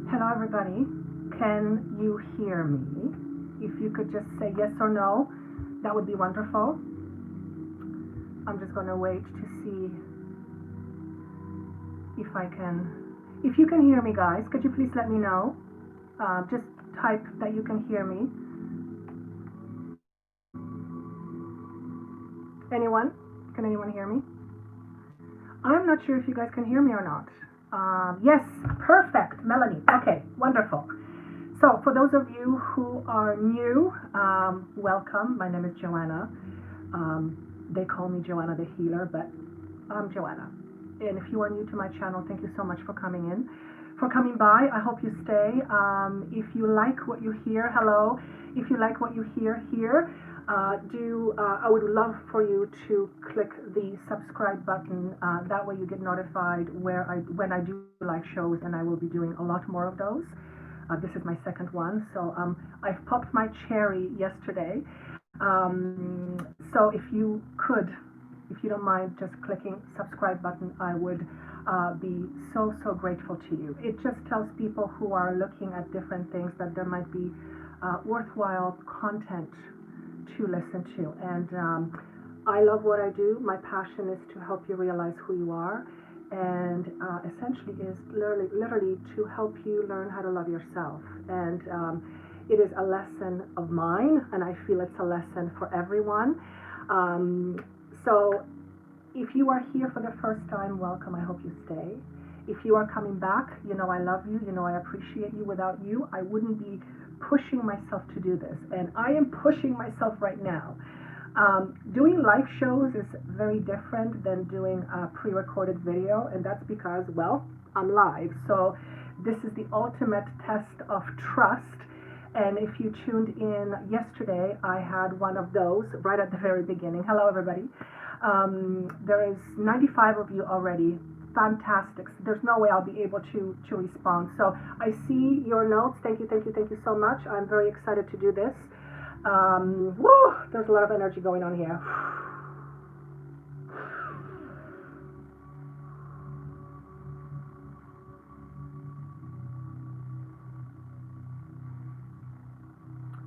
Hello everybody, can you hear me? If you could just say yes or no, that would be wonderful. I'm just going to wait to see if I can. If you can hear me, guys, could you please let me know? Just type that you can hear me. Anyone? Can anyone hear me? I'm not sure if you guys can hear me or not. Yes, perfect, Melanie. Okay, wonderful. So for those of you who are new, welcome. My name is Joanna. They call me Joanna the Healer, but I'm Joanna. And if you are new to my channel, thank you so much for coming in, for coming by. I hope you stay. If you like what you hear, hello. If you like what you hear here, I would love for you to click the subscribe button. That way you get notified when I do live shows, and I will be doing a lot more of those. This is my second one, so I've popped my cherry yesterday. So if you don't mind just clicking subscribe button, I would be so grateful to you. It just tells people who are looking at different things that there might be worthwhile content to listen to. And I love what I do. My passion is to help you realize who you are, and essentially is literally to help you learn how to love yourself. And it is a lesson of mine, and I feel it's a lesson for everyone. So if you are here for the first time, welcome. I hope you stay. If you are coming back, you know I love you, you know I appreciate you. Without you, I wouldn't be pushing myself to do this, and I am pushing myself right now. Doing live shows is very different than doing a pre-recorded video, and that's because, well, I'm live. So this is the ultimate test of trust. And if you tuned in yesterday, I had one of those right at the very beginning. Hello, everybody. There is 95 of you already. Fantastic. There's no way I'll be able to respond. So I see your notes. Thank you so much. I'm very excited to do this. Woo, there's a lot of energy going on here.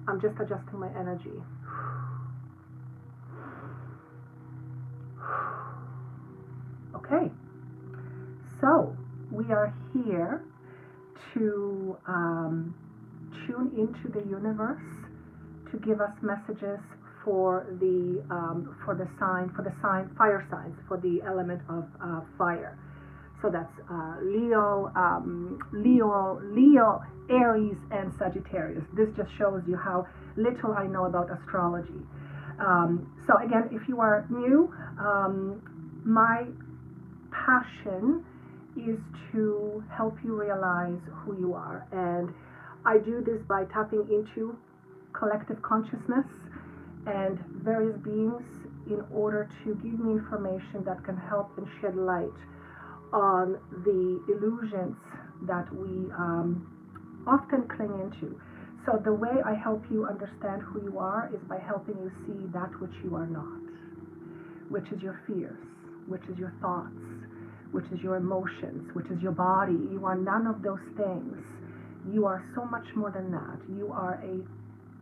I'm just adjusting my energy. Okay. So we are here to tune into the universe to give us messages for the fire signs, for the element of fire. So that's Leo, Aries, and Sagittarius. This just shows you how little I know about astrology. So again, if you are new, my passion is to help you realize who you are, and I do this by tapping into collective consciousness and various beings in order to give me information that can help and shed light on the illusions that we often cling into. So the way I help you understand who you are is by helping you see that which you are not, which is your fears, which is your thoughts, which is your emotions, which is your body. You are none of those things. You are so much more than that. You are a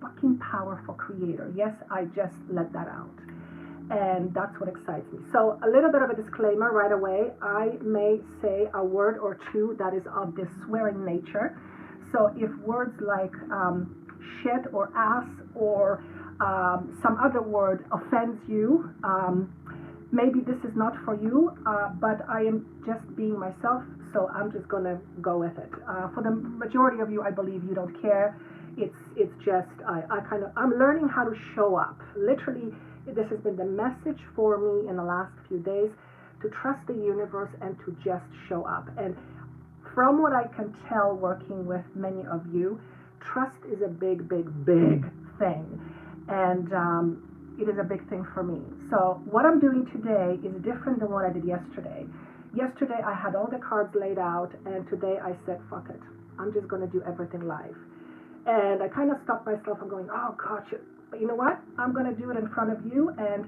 fucking powerful creator. Yes, I just let that out. And that's what excites me. So a little bit of a disclaimer right away. I may say a word or two that is of this swearing nature. So if words like shit or ass or some other word offends you, maybe this is not for you, but I am just being myself, so I'm just gonna go with it. For the majority of you, I believe you don't care. It's just I'm learning how to show up. Literally, this has been the message for me in the last few days, to trust the universe and to just show up. And from what I can tell, working with many of you, trust is a big thing, and it is a big thing for me. So what I'm doing today is different than what I did yesterday. Yesterday I had all the cards laid out, and today I said, fuck it. I'm just going to do everything live. And I kind of stopped myself. I'm going, oh gosh, but you know what? I'm going to do it in front of you, and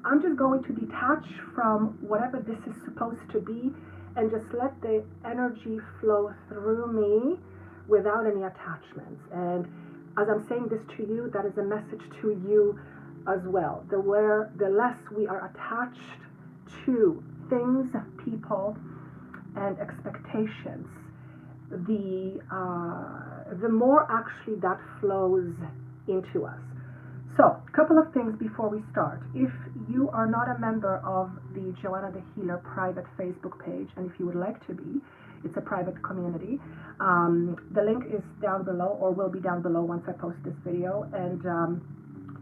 I'm just going to detach from whatever this is supposed to be and just let the energy flow through me without any attachments. And as I'm saying this to you, that is a message to you as well. The less we are attached to things, people, and expectations, the more actually that flows into us. So, a couple of things before we start. If you are not a member of the Joanna the Healer private Facebook page, and if you would like to be, it's a private community. The link is down below, or will be down below once I post this video. And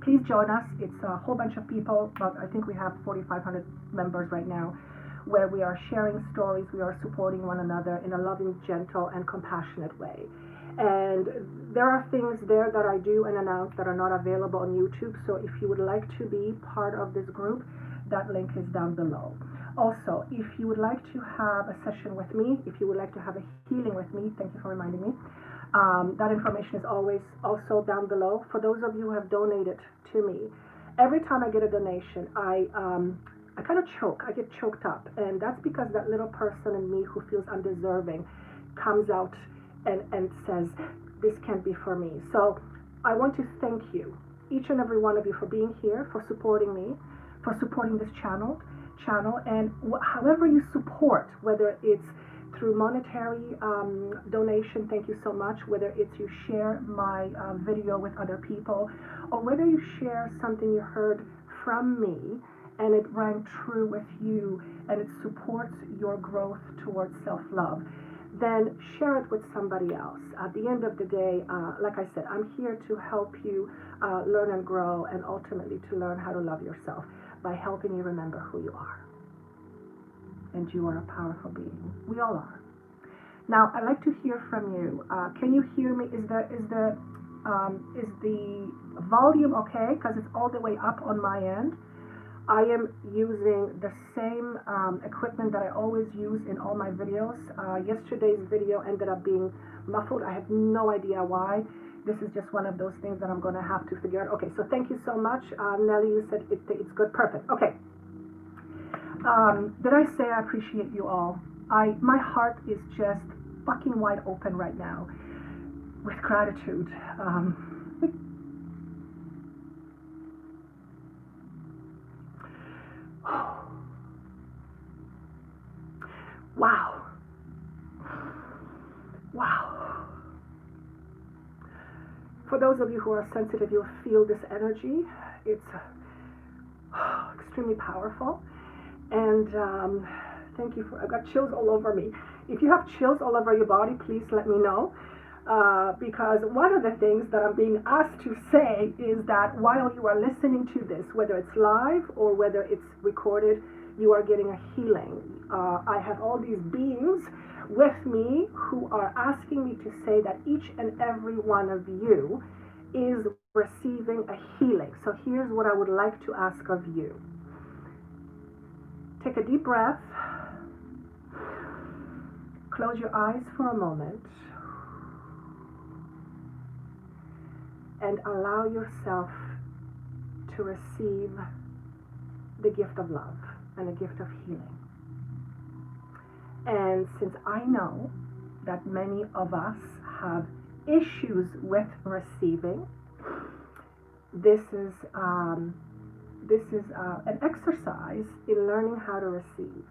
please join us. It's a whole bunch of people, but I think we have 4,500 members right now, where we are sharing stories, we are supporting one another in a loving, gentle, and compassionate way. And there are things there that I do and announce that are not available on YouTube. So if you would like to be part of this group, that link is down below. Also, if you would like to have a session with me, if you would like to have a healing with me, thank you for reminding me, that information is always also down below. For those of you who have donated to me, every time I get a donation, I kind of choke. I get choked up. And that's because that little person in me who feels undeserving comes out and says, this can't be for me. So I want to thank you, each and every one of you, for being here, for supporting me, for supporting this channel, and however you support, whether it's through monetary donation, thank you so much, whether it's you share my video with other people, or whether you share something you heard from me and it rang true with you and it supports your growth towards self-love, then share it with somebody else. At the end of the day, like I said, I'm here to help you learn and grow, and ultimately to learn how to love yourself by helping you remember who you are. And you are a powerful being. We all are. Now, I'd like to hear from you. Can you hear me? Is the volume okay? Because it's all the way up on my end. I am using the same equipment that I always use in all my videos. Yesterday's video ended up being muffled. I have no idea why. This is just one of those things that I'm going to have to figure out. Okay, so thank you so much. Nelly, you said it's good. Perfect. Okay. Did I say I appreciate you all? My heart is just fucking wide open right now with gratitude. Wow. Wow. For those of you who are sensitive, you'll feel this energy. It's extremely powerful. And thank you I've got chills all over me. If you have chills all over your body, please let me know. Because one of the things that I'm being asked to say is that while you are listening to this, whether it's live or whether it's recorded, you are getting a healing. I have all these beings with me who are asking me to say that each and every one of you is receiving a healing. So here's what I would like to ask of you. Take a deep breath. Close your eyes for a moment. And allow yourself to receive the gift of love and a gift of healing. And since I know that many of us have issues with receiving, this is an exercise in learning how to receive.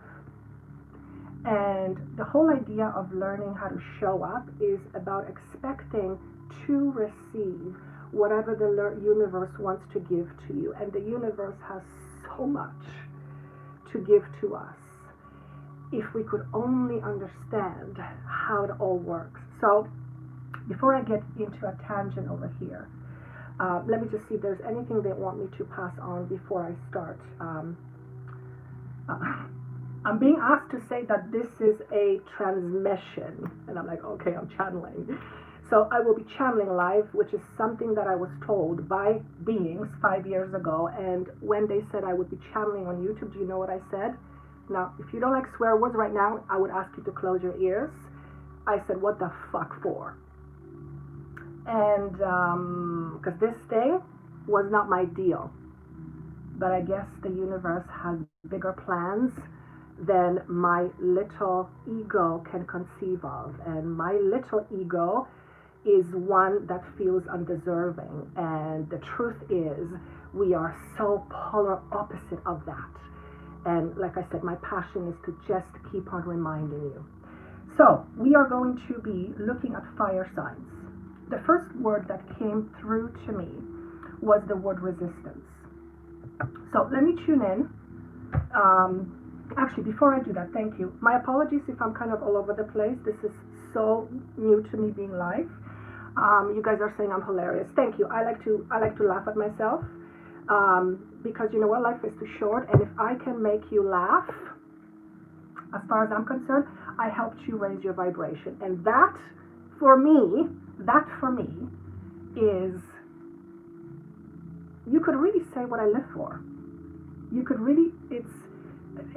And the whole idea of learning how to show up is about expecting to receive whatever the universe wants to give to you. And the universe has so much to give to us if we could only understand how it all works. So before I get into a tangent over here, let me just see if there's anything they want me to pass on before I start. I'm being asked to say that this is a transmission, and I'm like, okay, I'm channeling. So I will be channeling live, which is something that I was told by beings 5 years ago. And when they said I would be channeling on YouTube, do you know what I said? Now, if you don't like swear words right now, I would ask you to close your ears. I said, what the fuck for? And because this thing was not my deal. But I guess the universe has bigger plans than my little ego can conceive of. And my little ego is one that feels undeserving. And the truth is, we are so polar opposite of that. And like I said, my passion is to just keep on reminding you. So we are going to be looking at fire signs. The first word that came through to me was the word resistance. So let me tune in. Actually, before I do that, thank you. My apologies if I'm kind of all over the place. This is so new to me being live. You guys are saying I'm hilarious. Thank you. I like to laugh at myself because you know what, life is too short, and if I can make you laugh, as far as I'm concerned, I helped you raise your vibration, and that for me is, you could really say what I live for. You could really,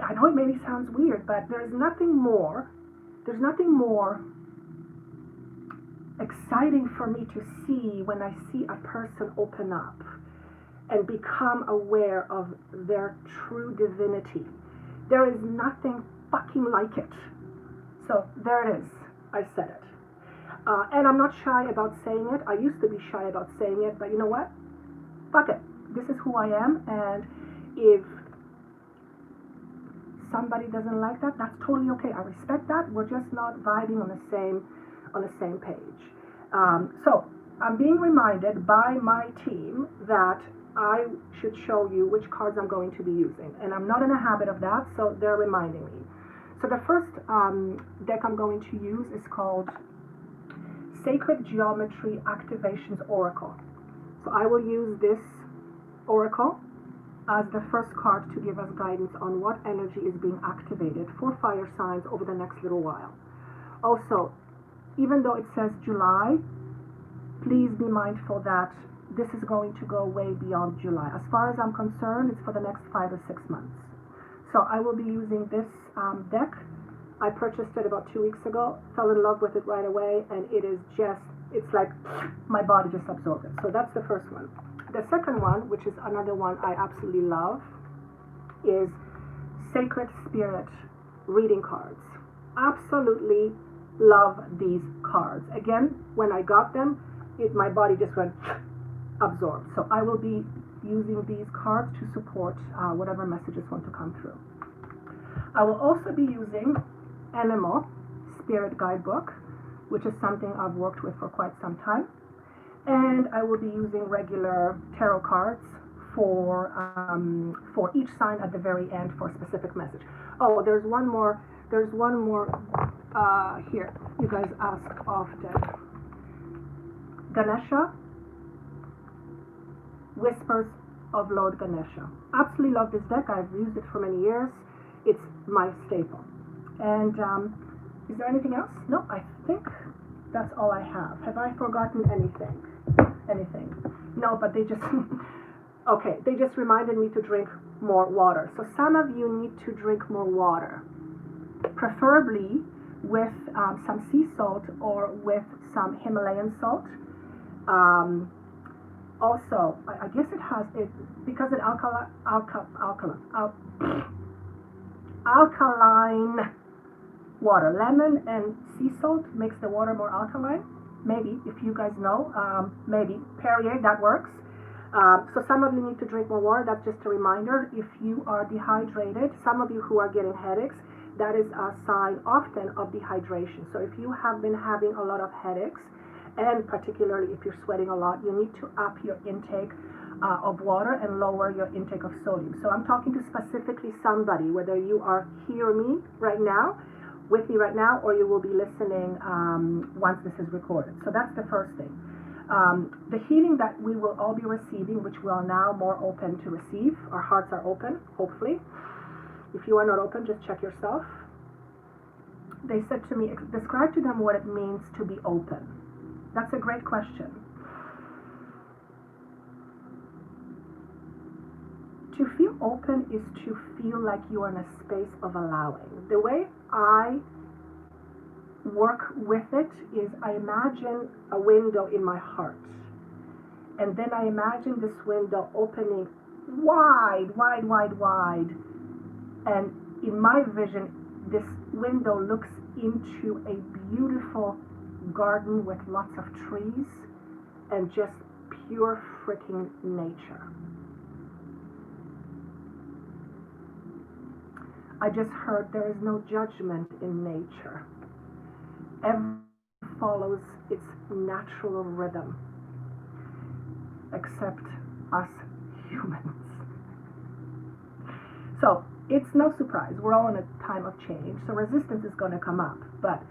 I know it maybe sounds weird, but there's nothing more exciting for me to see when I see a person open up and become aware of their true divinity. There is nothing fucking like it. So there it is. I said it. And I'm not shy about saying it. I used to be shy about saying it, but you know what? Fuck it. This is who I am, and if somebody doesn't like that, that's totally okay. I respect that. We're just not vibing on the same page. So I'm being reminded by my team that I should show you which cards I'm going to be using, and I'm not in a habit of that, so they're reminding me. So the first deck I'm going to use is called Sacred Geometry Activations Oracle. So I will use this oracle as the first card to give us guidance on what energy is being activated for fire signs over the next little while. Also, even though it says July, please be mindful that this is going to go way beyond July. As far as I'm concerned, it's for the next 5 or 6 months. So I will be using this deck. I purchased it about 2 weeks ago, fell in love with it right away, and it's like my body just absorbed it. So that's the first one. The second one, which is another one I absolutely love, is Sacred Spirit Reading Cards. Absolutely love these cards. Again, when I got them, my body just went absorbed. So I will be using these cards to support whatever messages want to come through. I will also be using Animal Spirit Guidebook, which is something I've worked with for quite some time. And I will be using regular tarot cards for each sign at the very end for a specific message. Oh, there's one more here. You guys ask often. Ganesha, Whispers of Lord Ganesha. Absolutely love this deck. I've used it for many years. It's my staple. And is there anything else? No, I think that's all I have. Have I forgotten anything? No, but they just okay, they just reminded me to drink more water. So some of you need to drink more water, preferably with some sea salt or with some Himalayan salt. Also, I guess it has it because it alkaline water. Lemon and sea salt makes the water more alkaline. Maybe, if you guys know, maybe Perrier, that works. So some of you need to drink more water. That's just a reminder. If you are dehydrated, some of you who are getting headaches, that is a sign often of dehydration. So if you have been having a lot of headaches, and particularly if you're sweating a lot, you need to up your intake of water and lower your intake of sodium. So I'm talking to specifically somebody, whether you are hearing me right now, with me right now, or you will be listening once this is recorded. So that's the first thing. The healing that we will all be receiving, which we are now more open to receive. Our hearts are open, hopefully. If you are not open, just check yourself. They said to me, describe to them what it means to be open. That's a great question. To feel open is to feel like you are in a space of allowing. The way I work with it is I imagine a window in my heart. And then I imagine this window opening wide. And in my vision, this window looks into a beautiful garden with lots of trees and just pure freaking nature. I just heard there is no judgment in nature. Everything follows its natural rhythm, except us humans. So it's no surprise. We're all in a time of change, so resistance is going to come up. But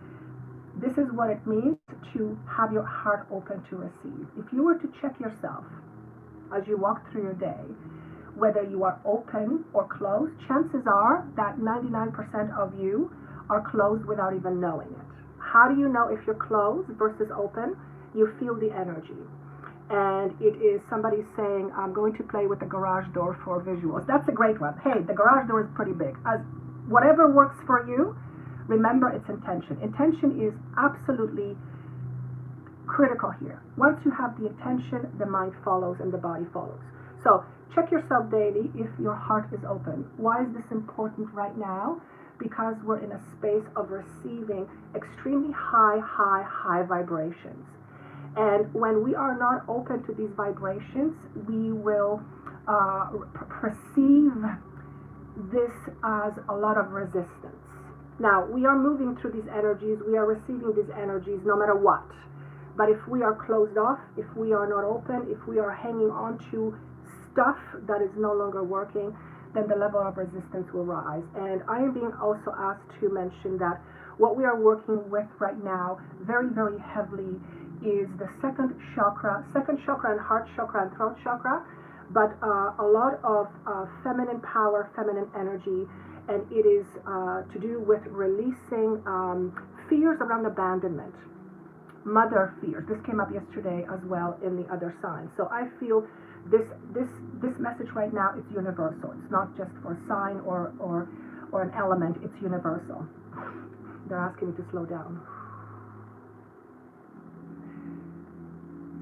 this is what it means to have your heart open to receive. If you were to check yourself as you walk through your day, whether you are open or closed, chances are that 99% of you are closed without even knowing it. How do you know if you're closed versus open? You feel the energy. And it is somebody saying, I'm going to play with the garage door for visuals. That's a great one. Hey, the garage door is pretty big. As whatever works for you, remember it's intention. Intention is absolutely critical here. Once you have the intention, the mind follows and the body follows. So check yourself daily if your heart is open. Why is this important right now? Because we're in a space of receiving extremely high vibrations. And when we are not open to these vibrations, we will perceive this as a lot of resistance. Now, we are moving through these energies, we are receiving these energies no matter what. But if we are closed off, if we are not open, if we are hanging on to stuff that is no longer working, then the level of resistance will rise. And I am being also asked to mention that what we are working with right now very heavily is the second chakra and heart chakra and throat chakra, but a lot of feminine power, feminine energy, and it is to do with releasing fears around abandonment, mother fears. This came up yesterday as well in the other sign. So I feel this message right now is universal. It's not just for a sign or an element, it's universal. They're asking me to slow down.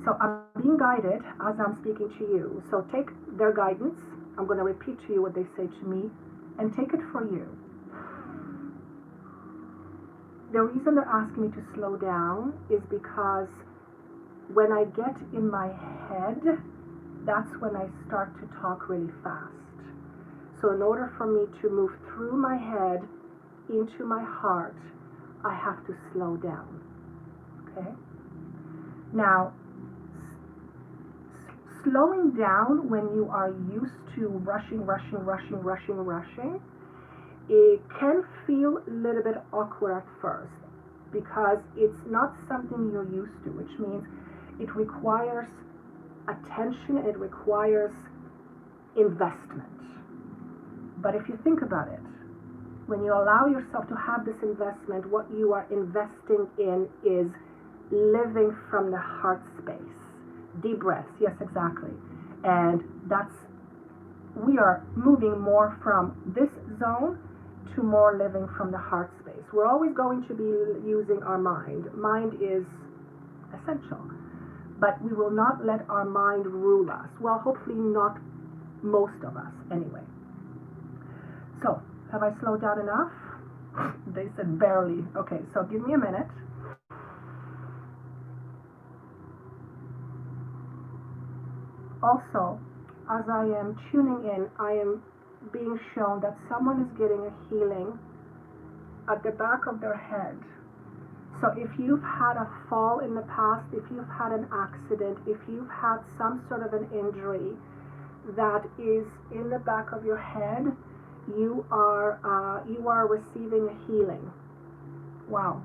So I'm being guided as I'm speaking to you. So take their guidance. I'm going to repeat to you what they say to me and take it for you. The reason they're asking me to slow down is because when I get in my head, that's when I start to talk really fast. So in order for me to move through my head into my heart, I have to slow down. Okay? Now, slowing down when you are used to rushing, it can feel a little bit awkward at first because it's not something you're used to, which means it requires attention, it requires investment. But if you think about it, when you allow yourself to have this investment, what you are investing in is living from the heart space. Deep breaths, yes, exactly. And we are moving more from this zone to more living from the heart space. We're always going to be using our mind. Mind is essential. But we will not let our mind rule us. Well, hopefully not most of us, anyway. So, have I slowed down enough? They said barely. Okay, so give me a minute. Also, as I am tuning in, I am being shown that someone is getting a healing at the back of their head. So if you've had a fall in the past, if you've had an accident, if you've had some sort of an injury that is in the back of your head, you are receiving a healing. Wow.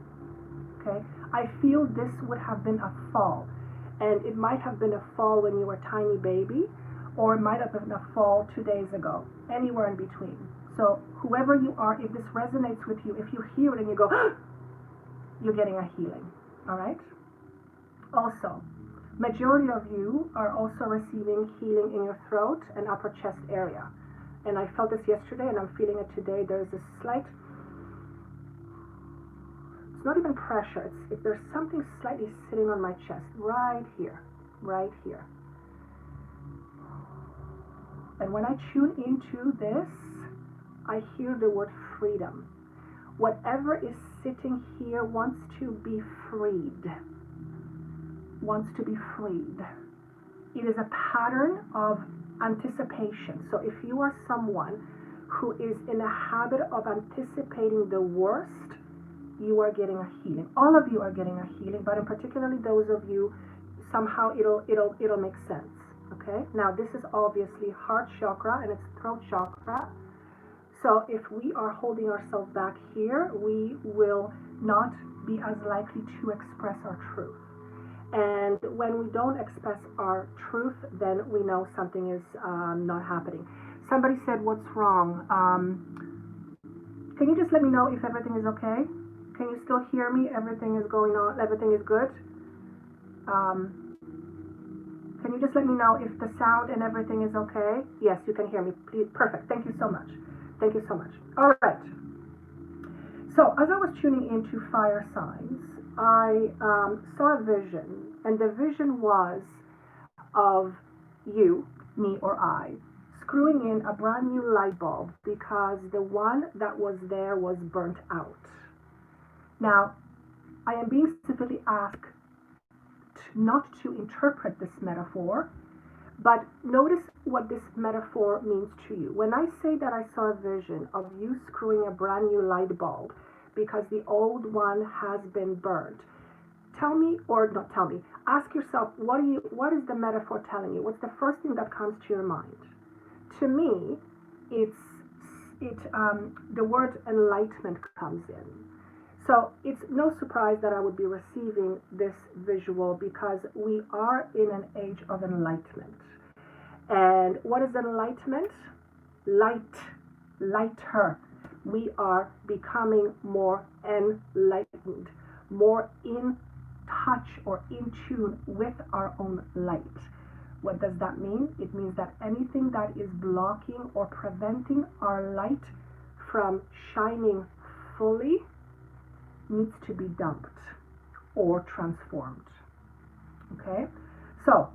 Okay. I feel this would have been a fall. And it might have been a fall when you were a tiny baby, or it might have been a fall 2 days ago, anywhere in between. So whoever you are, if this resonates with you, if you hear it and you go, you're getting a healing, all right? Also, majority of you are also receiving healing in your throat and upper chest area. And I felt this yesterday and I'm feeling it today. There's a slight, it's not even pressure, it's there's something slightly sitting on my chest, right here. And when I tune into this, I hear the word freedom. Whatever is sitting here wants to be freed. Wants to be freed. It is a pattern of anticipation. So if you are someone who is in a habit of anticipating the worst, you are getting a healing. All of you are getting a healing, but in particularly those of you, somehow it'll make sense. Okay? Now this is obviously heart chakra and it's throat chakra. So if we are holding ourselves back here, we will not be as likely to express our truth. And when we don't express our truth, then we know something is not happening. Somebody said, what's wrong? Can you just let me know if everything is okay? Can you still hear me? Everything is going on, everything is good? Can you just let me know if the sound and everything is okay? Yes, you can hear me. Please, perfect. Thank you so much. Thank you so much. All right. So as I was tuning into fire signs, I saw a vision, and the vision was of you, me or I, screwing in a brand new light bulb because the one that was there was burnt out. Now, I am being specifically asked not to interpret this metaphor, but notice what this metaphor means to you. When I say that I saw a vision of you screwing a brand new light bulb because the old one has been burnt, tell me, or not tell me, ask yourself, what is the metaphor telling you? What's the first thing that comes to your mind? To me, the word enlightenment comes in. So it's no surprise that I would be receiving this visual because we are in an age of enlightenment. And what is enlightenment? Lighter. We are becoming more enlightened, more in touch or in tune with our own light. What does that mean? It means that anything that is blocking or preventing our light from shining fully needs to be dumped or transformed. Okay? So,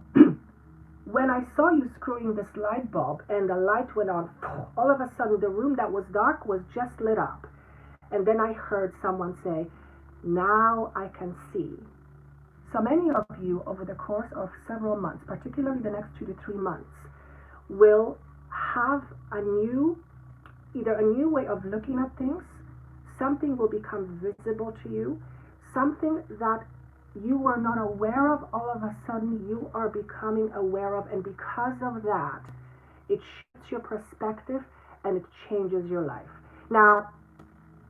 when I saw you screwing this light bulb and the light went on, all of a sudden the room that was dark was just lit up. And then I heard someone say, now I can see. So many of you over the course of several months, particularly the next 2 to 3 months, will have either a new way of looking at things. Something will become visible to you, something that you were not aware of, all of a sudden you are becoming aware of, and because of that, it shifts your perspective and it changes your life. Now,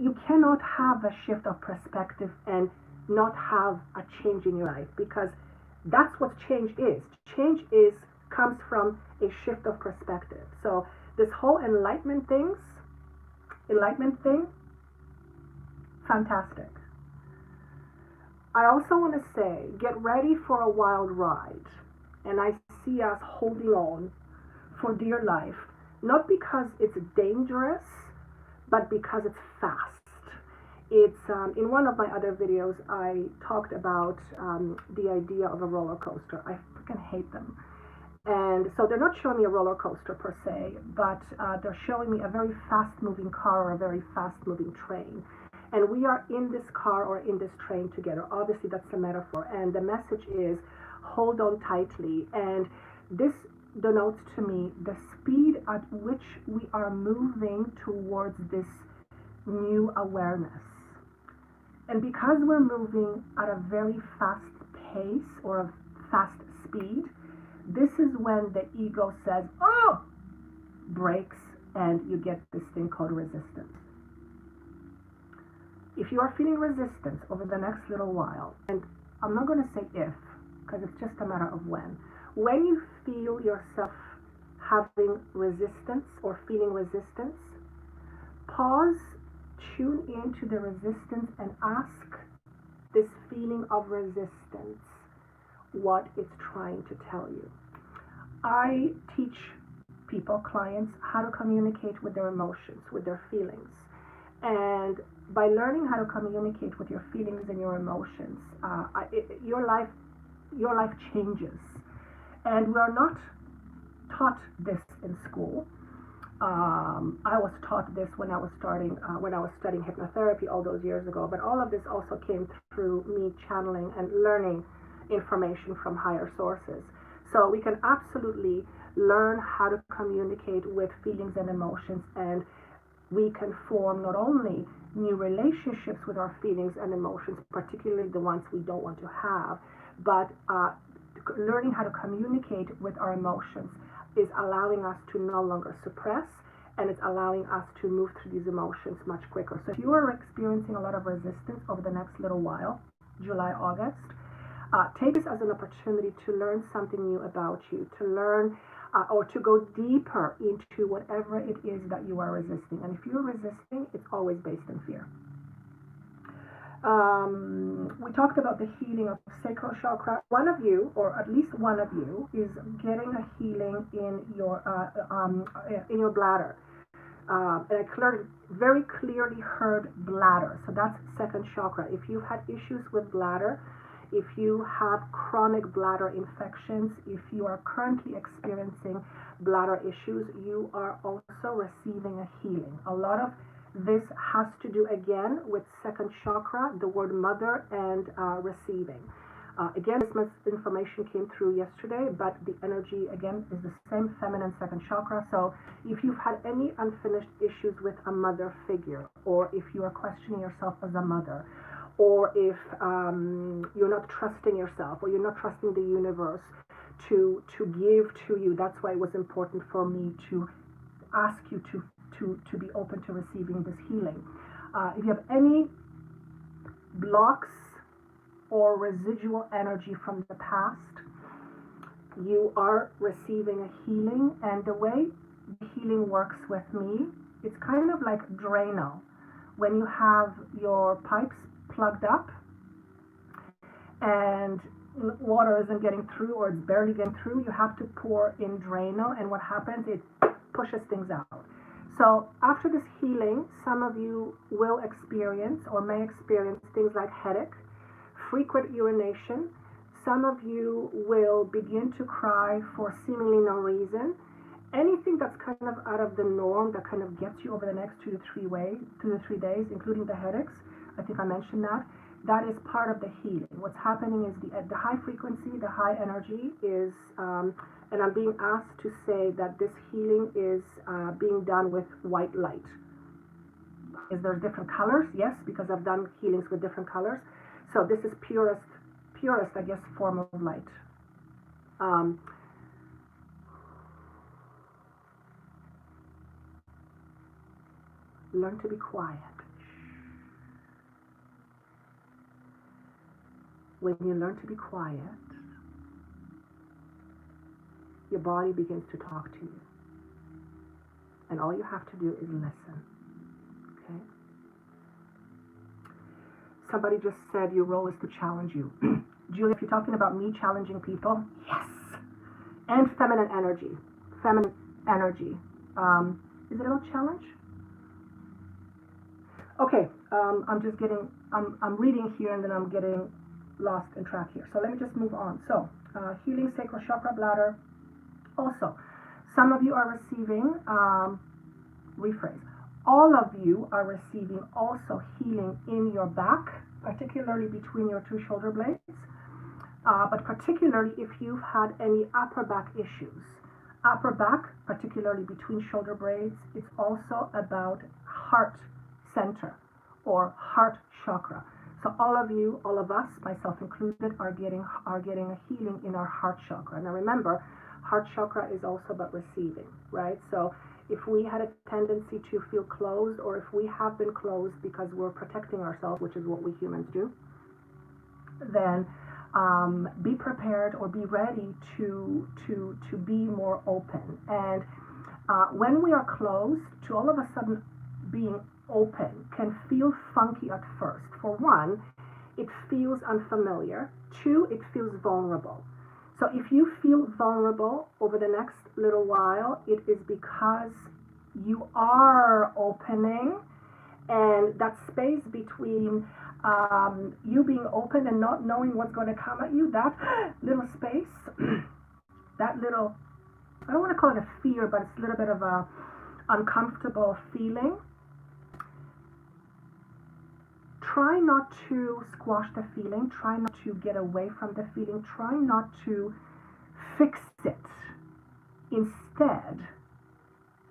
you cannot have a shift of perspective and not have a change in your life, because that's what change is. Change comes from a shift of perspective. So this whole enlightenment thing, fantastic. I also want to say, get ready for a wild ride. And I see us holding on for dear life, not because it's dangerous, but because it's fast. It's in one of my other videos, I talked about the idea of a roller coaster. I freaking hate them. And so they're not showing me a roller coaster per se, but they're showing me a very fast-moving car or a very fast-moving train. And we are in this car or in this train together. Obviously, that's the metaphor. And the message is, hold on tightly. And this denotes to me the speed at which we are moving towards this new awareness. And because we're moving at a very fast pace or a fast speed, this is when the ego says, oh, brakes, and you get this thing called resistance. If you are feeling resistance over the next little while, and I'm not going to say if, because it's just a matter of when you feel yourself having resistance or feeling resistance, pause, tune into the resistance and ask this feeling of resistance what it's trying to tell you. I teach people, clients, how to communicate with their emotions, with their feelings. And by learning how to communicate with your feelings and your emotions, your life changes. And we are not taught this in school. I was taught this when I was studying hypnotherapy all those years ago, but all of this also came through me channeling and learning information from higher sources. So we can absolutely learn how to communicate with feelings and emotions, and we can form not only new relationships with our feelings and emotions, particularly the ones we don't want to have, but learning how to communicate with our emotions is allowing us to no longer suppress, and it's allowing us to move through these emotions much quicker. So if you are experiencing a lot of resistance over the next little while, July, August, take this as an opportunity to learn something new about you, to learn or to go deeper into whatever it is that you are resisting. And if you're resisting, it's always based in fear. We talked about the healing of sacral chakra. One of you, or at least one of you, is getting a healing in your bladder. And I very clearly heard bladder. So that's second chakra. If you've had issues with bladder, if you have chronic bladder infections, if you are currently experiencing bladder issues, you are also receiving a healing. A lot of this has to do again with second chakra, the word mother, and receiving. Again, this information came through yesterday, but the energy again is the same, feminine second chakra. So if you've had any unfinished issues with a mother figure, or if you are questioning yourself as a mother, or if you're not trusting yourself, or you're not trusting the universe to give to you, that's why it was important for me to ask you to be open to receiving this healing. If you have any blocks or residual energy from the past, you are receiving a healing. And the way the healing works with me, it's kind of like Drano. When you have your pipes plugged up and water isn't getting through, or it's barely getting through, you have to pour in Drano, and what happens, it pushes things out. So after this healing, some of you will experience or may experience things like headache, frequent urination. Some of you will begin to cry for seemingly no reason. Anything that's kind of out of the norm that kind of gets you over the next 2 to 3 days, including the headaches, I think I mentioned that is part of the healing. What's happening is the high frequency, the high energy is, and I'm being asked to say that this healing is being done with white light. Is there different colors? Yes, because I've done healings with different colors. So this is purest, I guess, form of light. Learn to be quiet. When you learn to be quiet, your body begins to talk to you. And all you have to do is listen. Okay? Somebody just said your role is to challenge you. Julia, if you're talking about me challenging people, yes. And feminine energy. Is it about challenge? Okay, I'm reading here and then I'm getting lost in track here. So let me just move on. So, healing sacral chakra, bladder. Also, some of you are receiving, rephrase, all of you are receiving also healing in your back, particularly between your two shoulder blades, but particularly if you've had any upper back issues. Upper back, particularly between shoulder blades, it's also about heart center or heart chakra. So all of you, all of us, myself included, are getting a healing in our heart chakra. Now remember, heart chakra is also about receiving, right? So if we had a tendency to feel closed, or if we have been closed because we're protecting ourselves, which is what we humans do, then be prepared or be ready to be more open. And when we are closed, to all of a sudden being open can feel funky at first. For one, it feels unfamiliar. Two, it feels vulnerable. So if you feel vulnerable over the next little while, it is because you are opening, and that space between you being open and not knowing what's going to come at you, that little space, that little, I don't want to call it a fear, but it's a little bit of a uncomfortable feeling, try not to squash the feeling, try not to get away from the feeling, try not to fix it. Instead,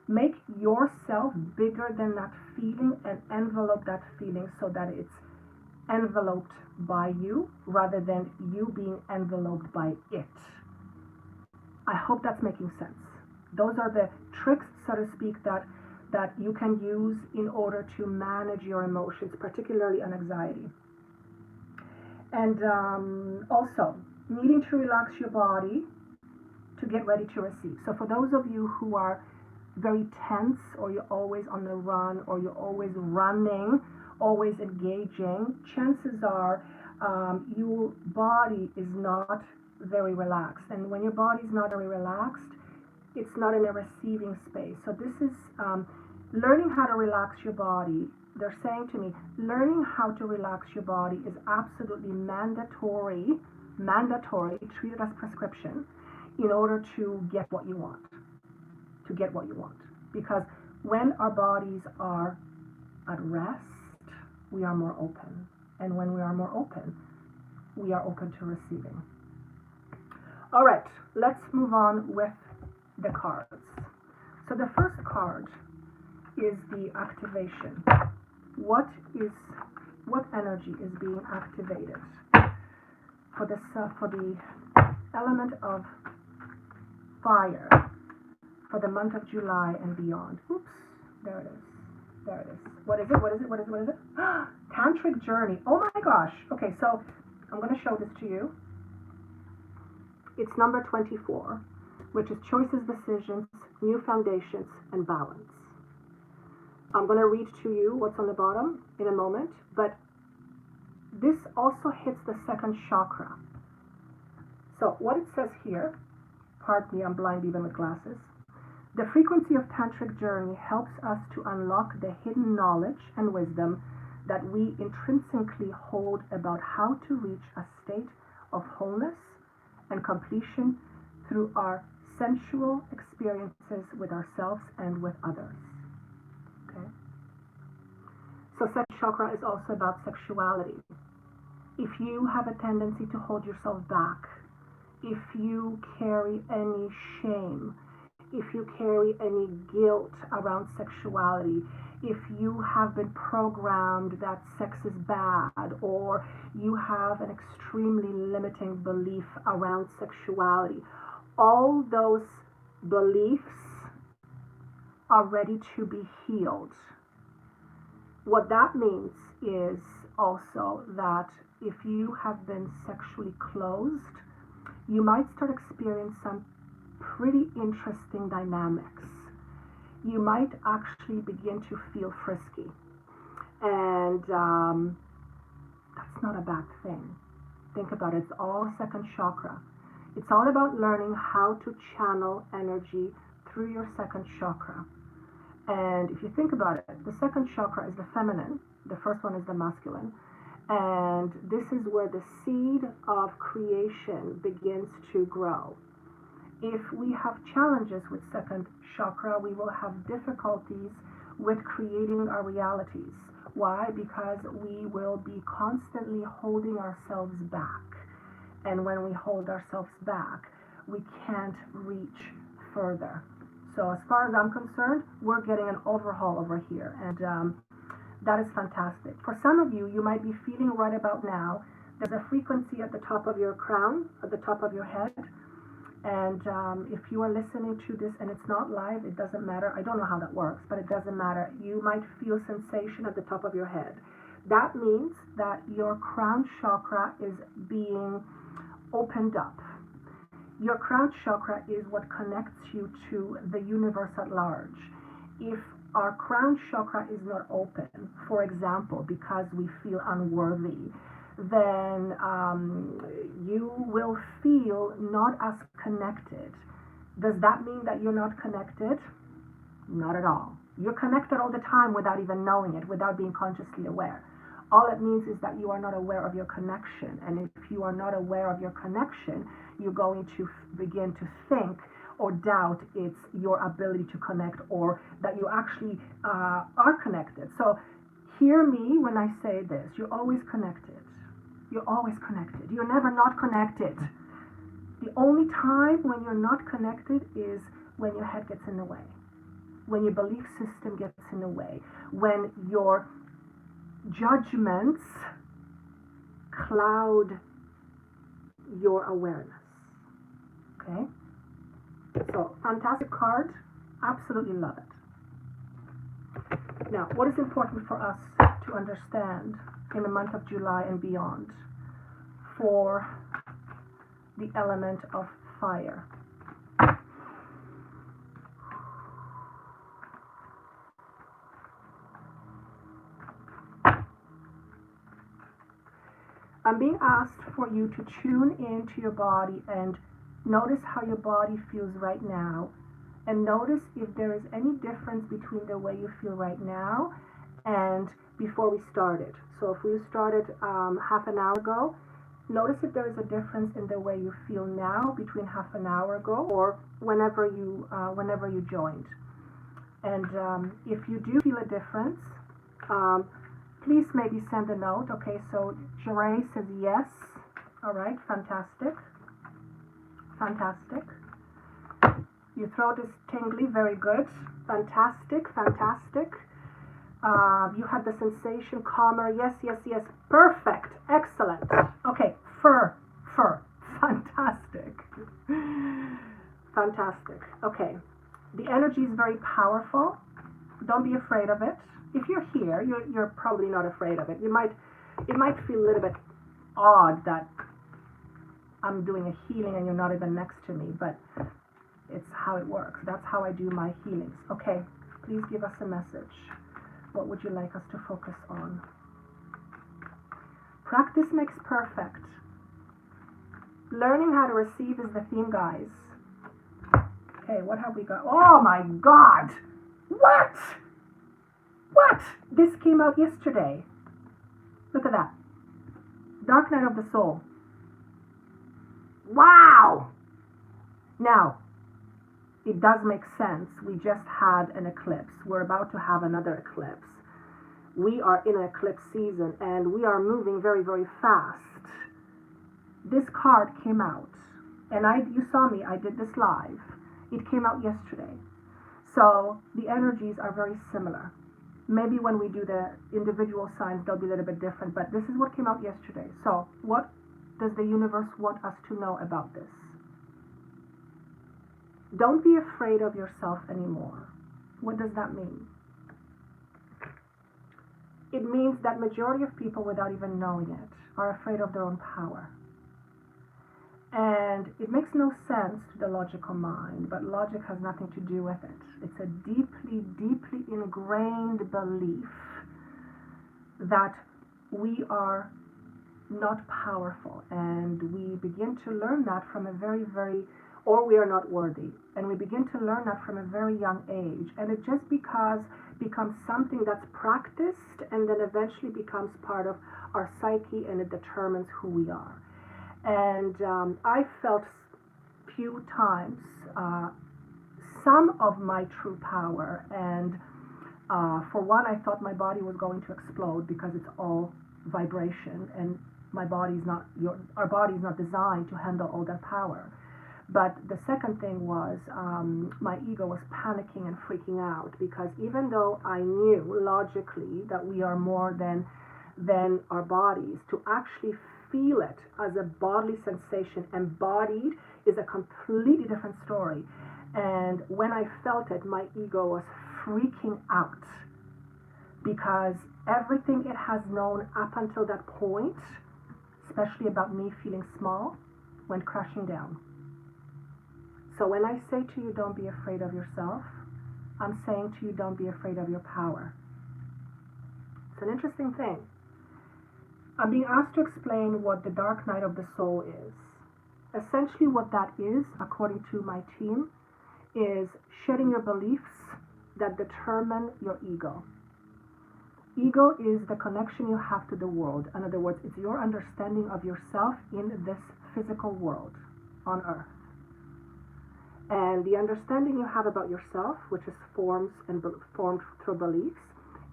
make yourself bigger than that feeling and envelope that feeling so that it's enveloped by you rather than you being enveloped by it. I hope that's making sense. Those are the tricks, so to speak, that you can use in order to manage your emotions, particularly on anxiety. And also, needing to relax your body to get ready to receive. So for those of you who are very tense, or you're always on the run, or you're always running, always engaging, chances are your body is not very relaxed. And when your body is not very relaxed, it's not in a receiving space. So this is learning how to relax your body. They're saying to me, learning how to relax your body is absolutely mandatory, treat it as prescription, in order to get what you want. Because when our bodies are at rest, we are more open. And when we are more open, we are open to receiving. All right, let's move on with the cards. So the first card is the activation. What energy is being activated for the element of fire for the month of July and beyond? Oops, there it is. What is it? Tantric journey. Oh my gosh. Okay, so I'm going to show this to you. It's number 24, which is choices, decisions, new foundations, and balance. I'm going to read to you what's on the bottom in a moment, but this also hits the second chakra. So what it says here, pardon me, I'm blind even with glasses. The frequency of Tantric journey helps us to unlock the hidden knowledge and wisdom that we intrinsically hold about how to reach a state of wholeness and completion through our sensual experiences with ourselves and with others. Okay? So second chakra is also about sexuality. If you have a tendency to hold yourself back, if you carry any shame, if you carry any guilt around sexuality, if you have been programmed that sex is bad, or you have an extremely limiting belief around sexuality, all those beliefs are ready to be healed. What that means is also that if you have been sexually closed, you might start experiencing some pretty interesting dynamics. You might actually begin to feel frisky. And that's not a bad thing. Think about it. It's all second chakra. It's all about learning how to channel energy through your second chakra. And if you think about it, the second chakra is the feminine. The first one is the masculine. And this is where the seed of creation begins to grow. If we have challenges with second chakra, we will have difficulties with creating our realities. Why? Because we will be constantly holding ourselves back. And when we hold ourselves back, we can't reach further. So as far as I'm concerned, we're getting an overhaul over here. And that is fantastic. For some of you, you might be feeling right about now, there's a frequency at the top of your crown, at the top of your head. And if you are listening to this and it's not live, it doesn't matter. I don't know how that works, but it doesn't matter. You might feel sensation at the top of your head. That means that your crown chakra is being opened up. Your crown chakra is what connects you to the universe at large. If our crown chakra is not open, for example, because we feel unworthy, then you will feel not as connected. Does that mean that you're not connected? Not at all. You're connected all the time without even knowing it, without being consciously aware. All it means is that you are not aware of your connection. And if you are not aware of your connection, you're going to begin to think or doubt it's your ability to connect, or that you actually are connected. So hear me when I say this. You're always connected. You're always connected. You're never not connected. The only time when you're not connected is when your head gets in the way, when your belief system gets in the way, when your judgments cloud your awareness. Okay? So, fantastic card. Absolutely love it. Now, what is important for us to understand in the month of July and beyond for the element of fire? I'm being asked for you to tune into your body and notice how your body feels right now, and notice if there is any difference between the way you feel right now and before we started. So if we started half an hour ago, notice if there is a difference in the way you feel now between half an hour ago or whenever you joined. And if you do feel a difference, please maybe send a note. Okay, so Jeray says yes. All right, fantastic. Fantastic. Your throat is tingly, very good. Fantastic, fantastic. You had the sensation calmer. Yes, yes, yes. Perfect. Excellent. Okay, fur. Fantastic. Fantastic. Okay. The energy is very powerful. Don't be afraid of it. If you're here, you're probably not afraid of it. It might feel a little bit odd that I'm doing a healing and you're not even next to me, but it's how it works. That's how I do my healings. Okay, please give us a message. What would you like us to focus on? Practice makes perfect. Learning how to receive is the theme, guys. Okay, what have we got? Oh my God! What? This came out yesterday. Look at that. Dark Night of the Soul. Wow! Now, it does make sense. We just had an eclipse. We're about to have another eclipse. We are in an eclipse season and we are moving very, very fast. This card came out, and you saw me, I did this live. It came out yesterday. So the energies are very similar. Maybe when we do the individual signs, they'll be a little bit different, but this is what came out yesterday. So what does the universe want us to know about this? Don't be afraid of yourself anymore. What does that mean? It means that majority of people, without even knowing it, are afraid of their own power. And it makes no sense to the logical mind, but logic has nothing to do with it. It's a deeply, deeply ingrained belief that we are not powerful, and we begin to learn that from a very, or we are not worthy, and we begin to learn that from a very young age, and it just becomes something that's practiced and then eventually becomes part of our psyche, and it determines who we are. And I felt few times some of my true power, and for one, I thought my body was going to explode because it's all vibration, and our body's not designed to handle all that power. But the second thing was my ego was panicking and freaking out, because even though I knew logically that we are more than our bodies, to actually feel it as a bodily sensation, embodied, is a completely different story. And when I felt it, my ego was freaking out, because everything it has known up until that point, especially about me feeling small, went crashing down. So when I say to you, don't be afraid of yourself, I'm saying to you, don't be afraid of your power. It's an interesting thing. I'm being asked to explain what the dark night of the soul is. Essentially what that is, according to my team, is shedding your beliefs that determine your ego. Ego is the connection you have to the world. In other words, it's your understanding of yourself in this physical world on earth. And the understanding you have about yourself, which is formed through beliefs,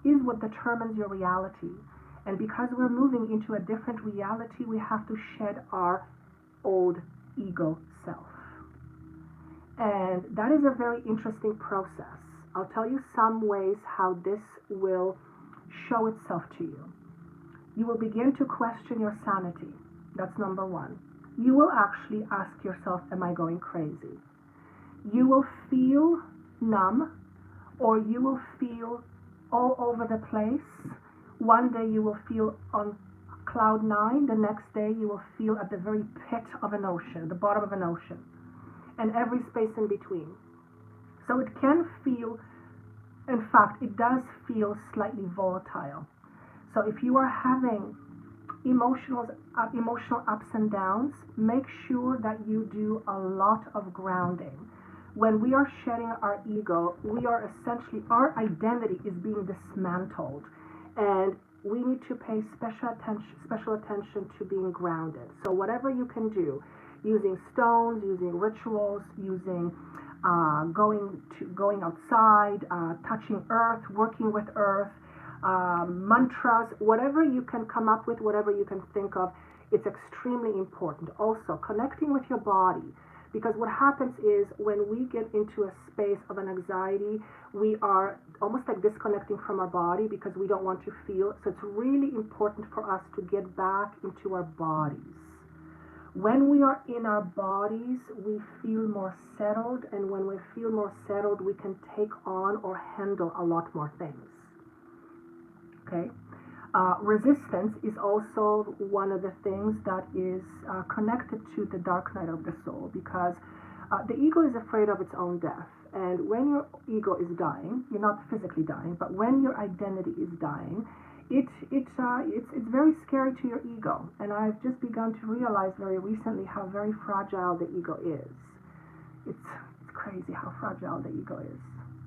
is what determines your reality. And because we're moving into a different reality, we have to shed our old ego self. And that is a very interesting process. I'll tell you some ways how this will show itself to you. You will begin to question your sanity. That's number one. You will actually ask yourself, am I going crazy? You will feel numb, or you will feel all over the place. One day you will feel on cloud 9, the next day you will feel at the very pit of an ocean, the bottom of an ocean, and every space in between. So it can feel, in fact, it does feel slightly volatile. So if you are having emotional ups and downs, make sure that you do a lot of grounding. When we are shedding our ego, we are essentially, our identity is being dismantled, and we need to pay special attention to being grounded. So whatever you can do, using stones, using rituals, using going outside, touching earth, working with earth, mantras, whatever you can come up with, whatever you can think of, it's extremely important. Also, connecting with your body. Because what happens is when we get into a space of an anxiety, we are almost like disconnecting from our body because we don't want to feel. So it's really important for us to get back into our bodies. When we are in our bodies, we feel more settled. And when we feel more settled, we can take on or handle a lot more things. Okay? Resistance is also one of the things that is connected to the dark night of the soul, because the ego is afraid of its own death. And when your ego is dying, you're not physically dying, but when your identity is dying, it's very scary to your ego. And I've just begun to realize very recently how very fragile the ego is. It's crazy how fragile the ego is.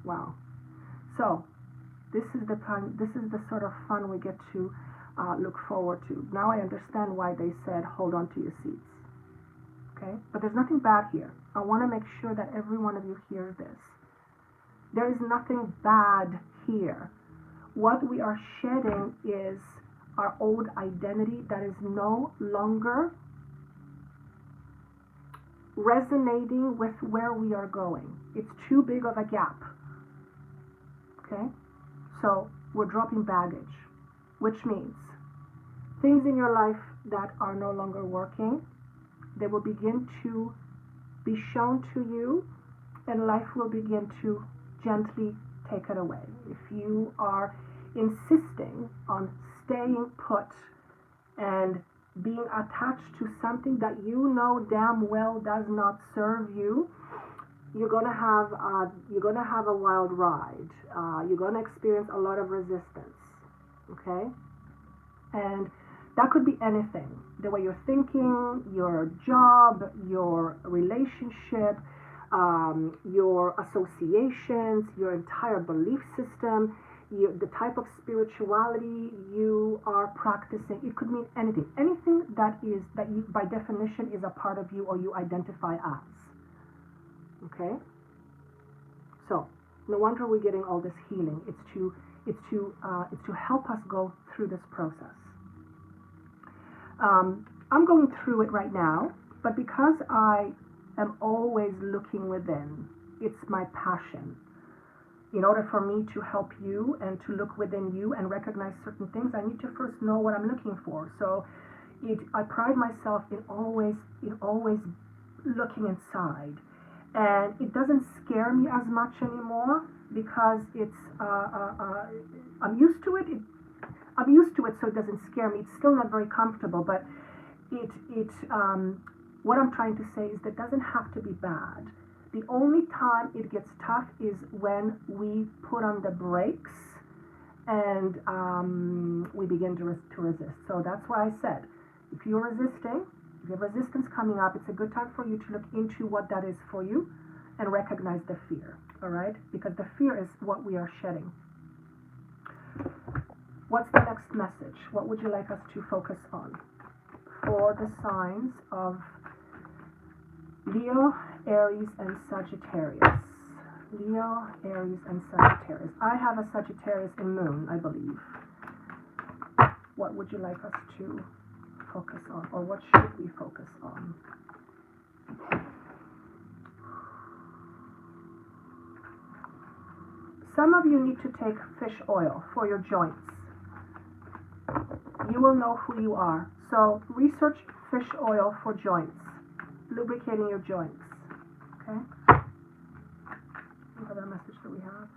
Wow. So this is the sort of fun we get to look forward to. Now I understand why they said hold on to your seats. Okay? But there's nothing bad here. I want to make sure that every one of you hears this. There is nothing bad here. What we are shedding is our old identity that is no longer resonating with where we are going. It's too big of a gap. Okay? So we're dropping baggage, which means things in your life that are no longer working, they will begin to be shown to you, and life will begin to gently take it away. If you are insisting on staying put and being attached to something that you know damn well does not serve you, you're gonna have a wild ride. You're gonna experience a lot of resistance. Okay, and that could be anything: the way you're thinking, your job, your relationship, your associations, your entire belief system, the type of spirituality you are practicing. It could mean anything that you by definition is a part of you or you identify as. Okay, so no wonder we're getting all this healing. It's to help us go through this process. I'm going through it right now, but because I am always looking within, it's my passion. In order for me to help you and to look within you and recognize certain things, I need to first know what I'm looking for. So I pride myself in always looking inside. And it doesn't scare me as much anymore because it's I'm used to it. I'm used to it, so it doesn't scare me. It's still not very comfortable, but what I'm trying to say is that it doesn't have to be bad. The only time it gets tough is when we put on the brakes and we begin to resist. So that's why I said, if you're resisting, if you have resistance coming up, it's a good time for you to look into what that is for you and recognize the fear, all right? Because the fear is what we are shedding. What's the next message? What would you like us to focus on for the signs of Leo, Aries, and Sagittarius. Leo, Aries, and Sagittarius. I have a Sagittarius in Moon, I believe. What would you like us to focus on, or what should we focus on? Some of you need to take fish oil for your joints. You will know who you are. So research fish oil for joints, lubricating your joints. Okay? What other message do we have?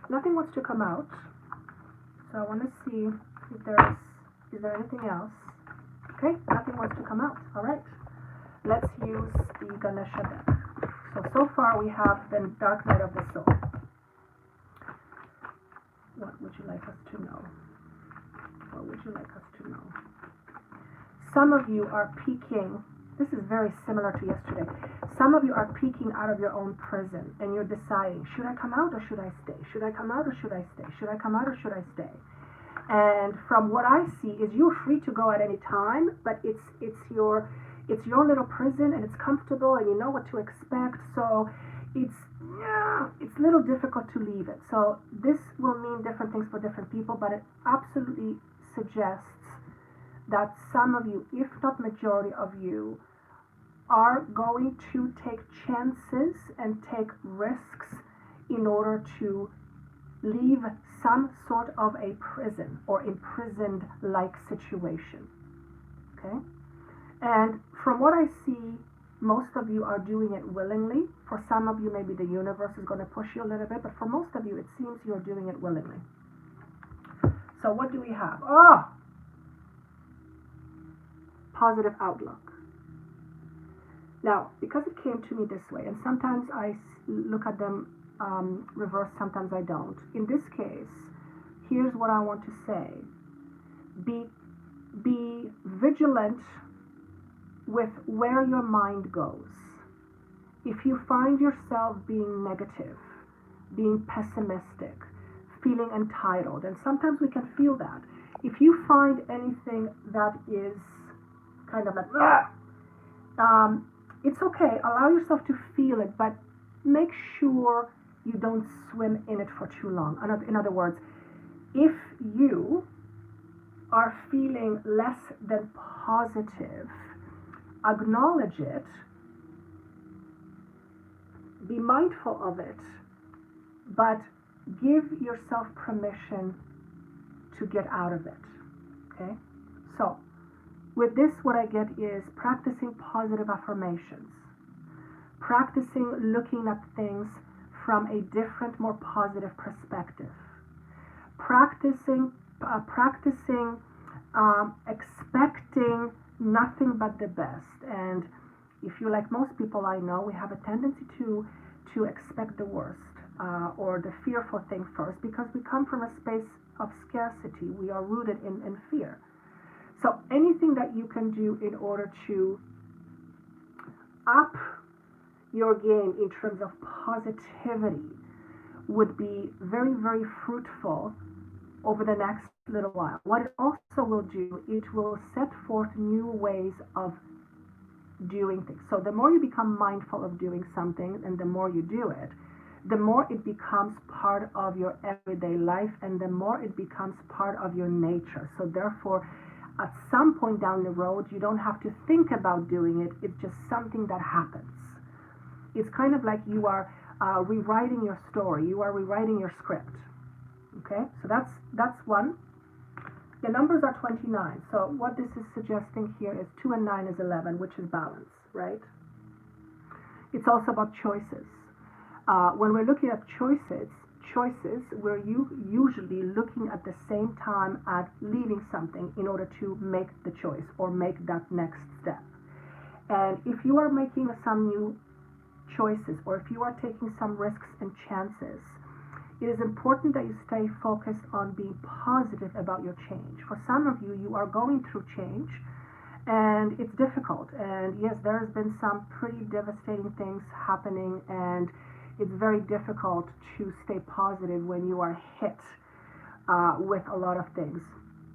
Nothing wants to come out. So I want to see if is there anything else? Okay, nothing wants to come out. All right. Let's use the Ganesha deck. So far we have the Dark Night of the Soul. What would you like us to know? What would you like us to know? Some of you are peeking. This is very similar to yesterday. Some of you are peeking out of your own prison and you're deciding, should I come out or should I stay? Should I come out or should I stay? Should I come out or should I stay? And from what I see is you're free to go at any time, but it's your little prison and it's comfortable and you know what to expect. So it's a little difficult to leave it. So this will mean different things for different people, but it absolutely suggests that some of you, if not majority of you, are going to take chances and take risks in order to leave some sort of a prison or imprisoned-like situation. Okay? And from what I see, most of you are doing it willingly. For some of you, maybe the universe is going to push you a little bit, but for most of you, it seems you're doing it willingly. So what do we have? Oh! Positive outlook. Now, because it came to me this way, and sometimes I look at them reversed, sometimes I don't. In this case, here's what I want to say. Be vigilant with where your mind goes. If you find yourself being negative, being pessimistic, feeling entitled, and sometimes we can feel that. If you find anything that is kind of like, it's okay, allow yourself to feel it, but make sure you don't swim in it for too long. In other words, if you are feeling less than positive, acknowledge it, be mindful of it, but give yourself permission to get out of it. Okay? So, with this, what I get is practicing positive affirmations, practicing looking at things from a different, more positive perspective, practicing expecting nothing but the best. And if you, like most people I know, we have a tendency to expect the worst or the fearful thing first, because we come from a space of scarcity. We are rooted in fear. So anything that you can do in order to up your game in terms of positivity would be very, very fruitful over the next little while. What it also will do, it will set forth new ways of doing things. So the more you become mindful of doing something and the more you do it, the more it becomes part of your everyday life and the more it becomes part of your nature. So therefore, at some point down the road, you don't have to think about doing it. It's just something that happens. It's kind of like you are rewriting your story. You are rewriting your script. Okay, so that's one. The numbers are 29. So what this is suggesting here is 2 and 9 is 11, which is balance, right? It's also about choices. When we're looking at choices, we're usually looking at the same time at leaving something in order to make the choice or make that next step. And if you are making some new choices or if you are taking some risks and chances, it is important that you stay focused on being positive about your change. For some of you, you are going through change and it's difficult. And yes, there has been some pretty devastating things happening, and it's very difficult to stay positive when you are hit with a lot of things.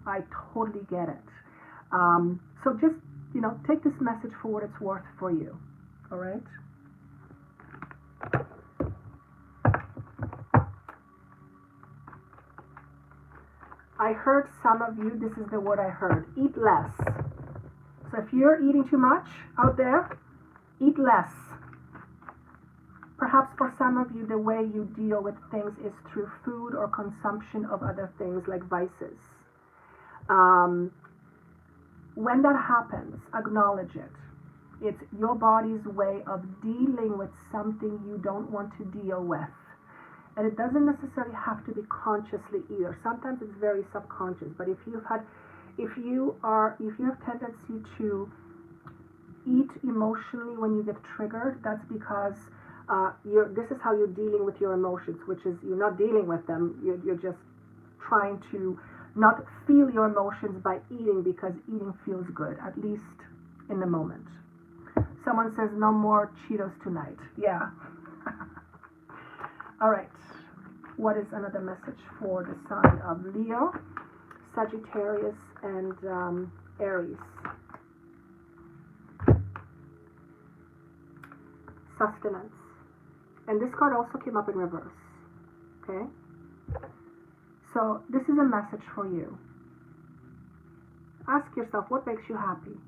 I totally get it. So just take this message for what it's worth for you. All right? I heard some of you, this is the word I heard, eat less. So if you're eating too much out there, eat less. Perhaps for some of you, the way you deal with things is through food or consumption of other things like vices. When that happens, acknowledge it. It's your body's way of dealing with something you don't want to deal with. And it doesn't necessarily have to be consciously either. Sometimes it's very subconscious. But if you have tendency to eat emotionally when you get triggered, that's because this is how you're dealing with your emotions, which is you're not dealing with them. You're just trying to not feel your emotions by eating, because eating feels good, at least in the moment. Someone says no more Cheetos tonight. Yeah. All right. What is another message for the sign of Leo, Sagittarius, and Aries? Sustenance. And this card also came up in reverse. Okay? So this is a message for you. Ask yourself, what makes you happy?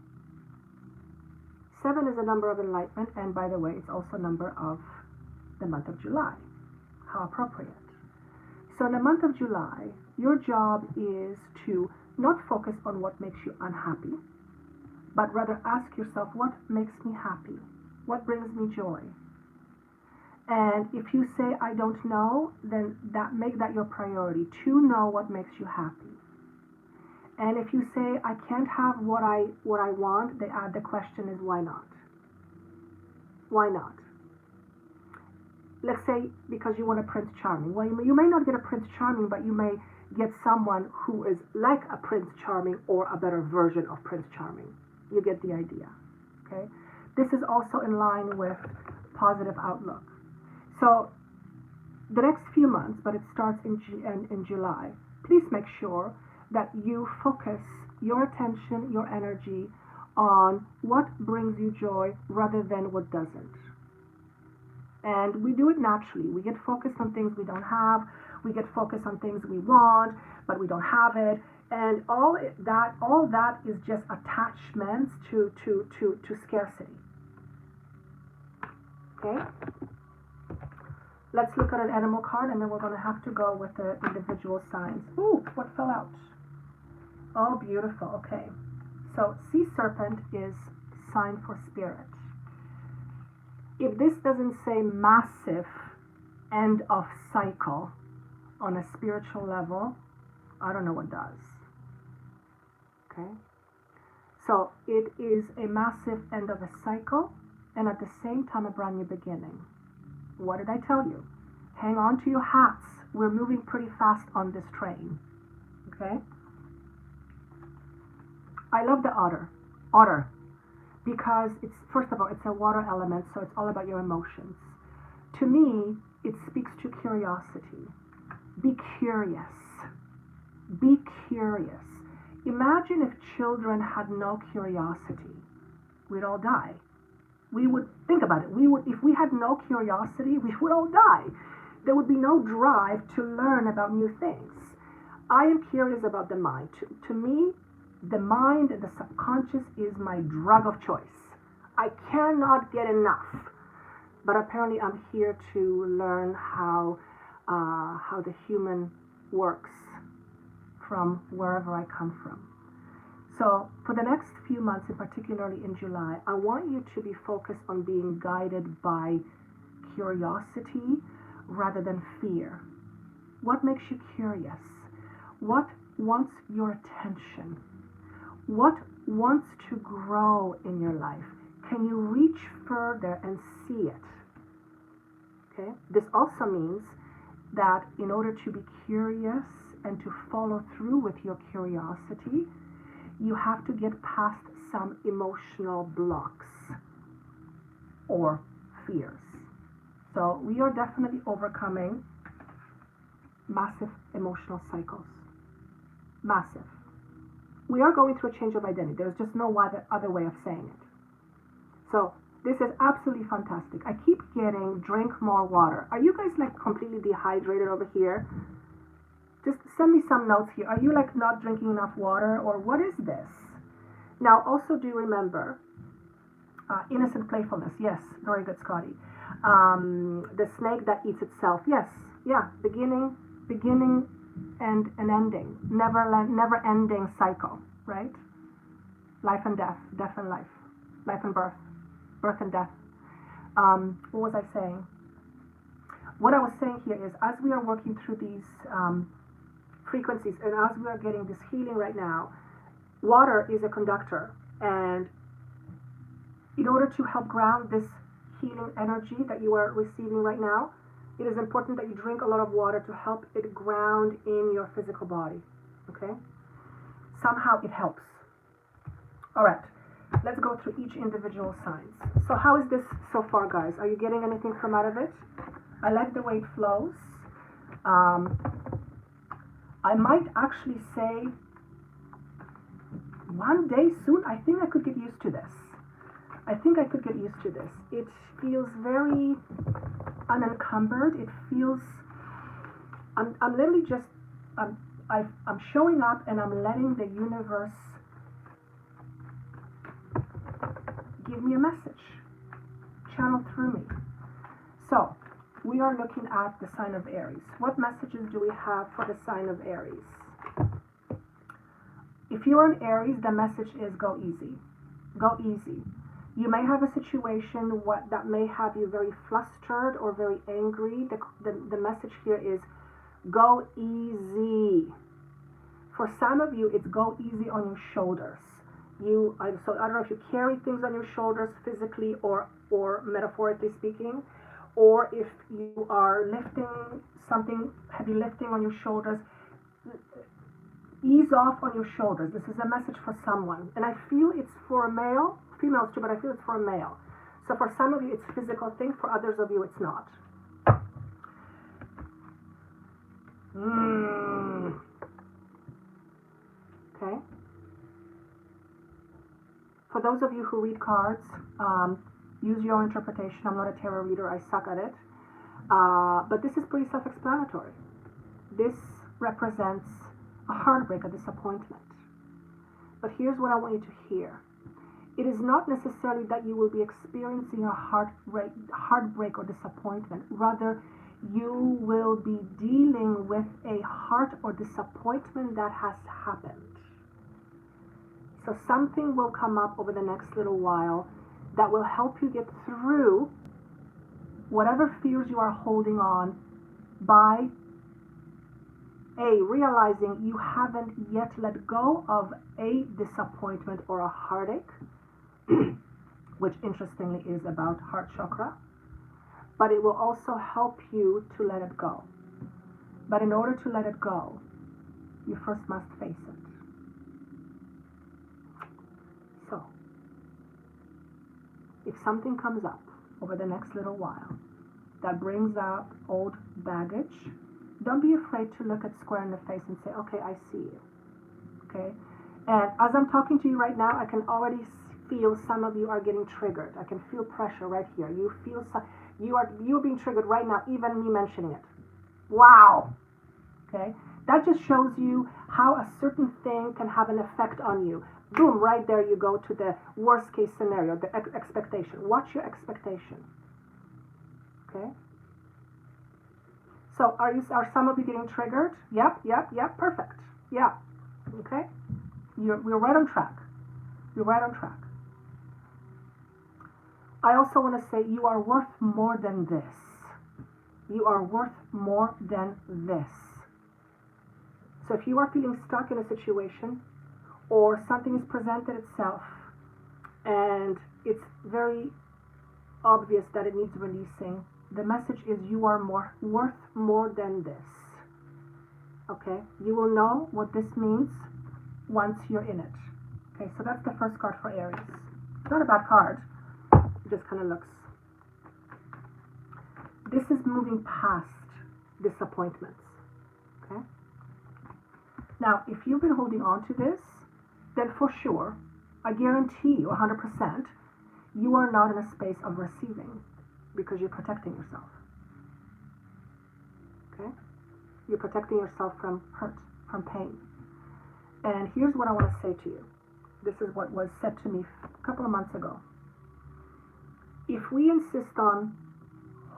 7 is a number of enlightenment, and by the way, it's also a number of the month of July. How appropriate. So in the month of July, your job is to not focus on what makes you unhappy, but rather ask yourself, what makes me happy? What brings me joy? And if you say, I don't know, then make that your priority, to know what makes you happy. And if you say, I can't have what I want, the question is, why not? Why not? Let's say because you want a Prince Charming. Well, you may not get a Prince Charming, but you may get someone who is like a Prince Charming or a better version of Prince Charming. You get the idea. Okay? This is also in line with positive outlook. So the next few months, but it starts in July, please make sure that you focus your attention, your energy on what brings you joy rather than what doesn't. And we do it naturally. We get focused on things we don't have. We get focused on things we want, but we don't have it. And all that is just attachments to scarcity. Okay? Let's look at an animal card, and then we're going to have to go with the individual signs. Ooh, what fell out? Oh, beautiful. Okay. So sea serpent is sign for spirit. If this doesn't say massive end of cycle on a spiritual level, I don't know what does. Okay? So it is a massive end of a cycle, and at the same time a brand new beginning. What did I tell you? Hang on to your hats. We're moving pretty fast on this train. Okay? I love the otter. Otter. Because it's, first of all, it's a water element, so it's all about your emotions. To me, it speaks to curiosity. Be curious. Be curious. Imagine if children had no curiosity. We'd all die. We would, think about it, if we had no curiosity, we would all die. There would be no drive to learn about new things. I am curious about the mind. To me, the mind and the subconscious is my drug of choice. I cannot get enough. But apparently I'm here to learn how the human works from wherever I come from. So for the next few months, and particularly in July, I want you to be focused on being guided by curiosity rather than fear. What makes you curious? What wants your attention? What wants to grow in your life? Can you reach further and see it? Okay? This also means that in order to be curious and to follow through with your curiosity, you have to get past some emotional blocks or fears. So we are definitely overcoming massive emotional cycles. Massive. we are going through a change of identity. There's just no other way of saying it. So this is absolutely fantastic. I keep getting drink more water. Are you guys like completely dehydrated over here? Just send me some notes here. Are you like not drinking enough water, or what is this? Now also do remember innocent playfulness. Yes, very good, Scotty. The snake that eats itself. Yes, yeah. Beginning and ending. Never ending cycle, right? Life and death, death and life, life and birth, birth and death. What was I saying? What I was saying here is, as we are working through these frequencies, and as we are getting this healing right now, water is a conductor, and in order to help ground this healing energy that you are receiving right now, it is important that you drink a lot of water to help it ground in your physical body, okay? Somehow it helps. All right, let's go through each individual signs. So how is this so far, guys? Are you getting anything from out of it? I like the way it flows. I might actually say one day soon, I think I could get used to this. I think I could get used to this. It feels very unencumbered. It feels, I'm literally just, I'm showing up and I'm letting the universe give me a message, channel through me. So, we are looking at the sign of Aries. What messages do we have for the sign of Aries? If you're an Aries, the message is go easy. Go easy. You may have a situation that may have you very flustered or very angry. The message here is go easy. For some of you, it's go easy on your shoulders. So I don't know if you carry things on your shoulders physically or metaphorically speaking, or if you are lifting something, heavy lifting on your shoulders, ease off on your shoulders. This is a message for someone. And I feel it's for a male, females too, but I feel it's for a male. So for some of you, it's a physical thing. For others of you, it's not. Okay. For those of you who read cards, use your own interpretation. I'm not a tarot reader. I suck at it. But this is pretty self-explanatory. This represents a heartbreak, a disappointment. But here's what I want you to hear. It is not necessarily that you will be experiencing a heartbreak or disappointment. Rather, you will be dealing with a heart or disappointment that has happened. So something will come up over the next little while that will help you get through whatever fears you are holding on by realizing you haven't yet let go of a disappointment or a heartache, which interestingly is about heart chakra, but it will also help you to let it go. But in order to let it go, you first must face it. So, if something comes up over the next little while that brings up old baggage, don't be afraid to look it square in the face and say, okay, I see you. Okay? And as I'm talking to you right now, I can already feel some of you are getting triggered. I can feel pressure right here. You feel you're being triggered right now, even me mentioning it. Wow. Okay? That just shows you how a certain thing can have an effect on you. Boom, right there you go to the worst case scenario, the expectation. Watch your expectation. Okay? So are some of you getting triggered? Yep, perfect. Yeah. Okay? We're right on track. You're right on track. I also want to say you are worth more than this. You are worth more than this. So if you are feeling stuck in a situation, or something is presented itself and it's very obvious that it needs releasing, the message is you are worth more than this. Okay? You will know what this means once you're in it. Okay, so that's the first card for Aries. It's not a bad card. It just kind of looks. This is moving past disappointments. Okay? Now, if you've been holding on to this, then for sure, I guarantee you 100%, you are not in a space of receiving because you're protecting yourself. Okay? You're protecting yourself from hurt, from pain. And here's what I want to say to you. This is what was said to me a couple of months ago. If we insist on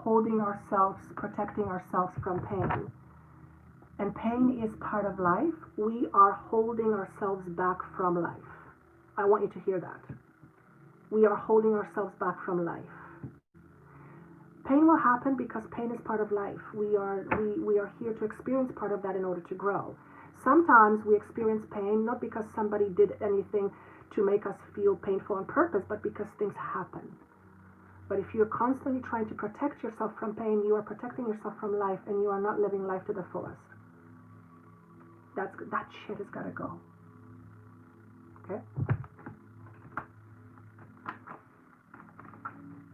holding ourselves, protecting ourselves from pain, and pain is part of life, we are holding ourselves back from life. I want you to hear that. We are holding ourselves back from life. Pain will happen because pain is part of life. We are here to experience part of that in order to grow. Sometimes we experience pain not because somebody did anything to make us feel painful on purpose, but because things happen. But if you're constantly trying to protect yourself from pain, you are protecting yourself from life, and you are not living life to the fullest. That shit has got to go. Okay?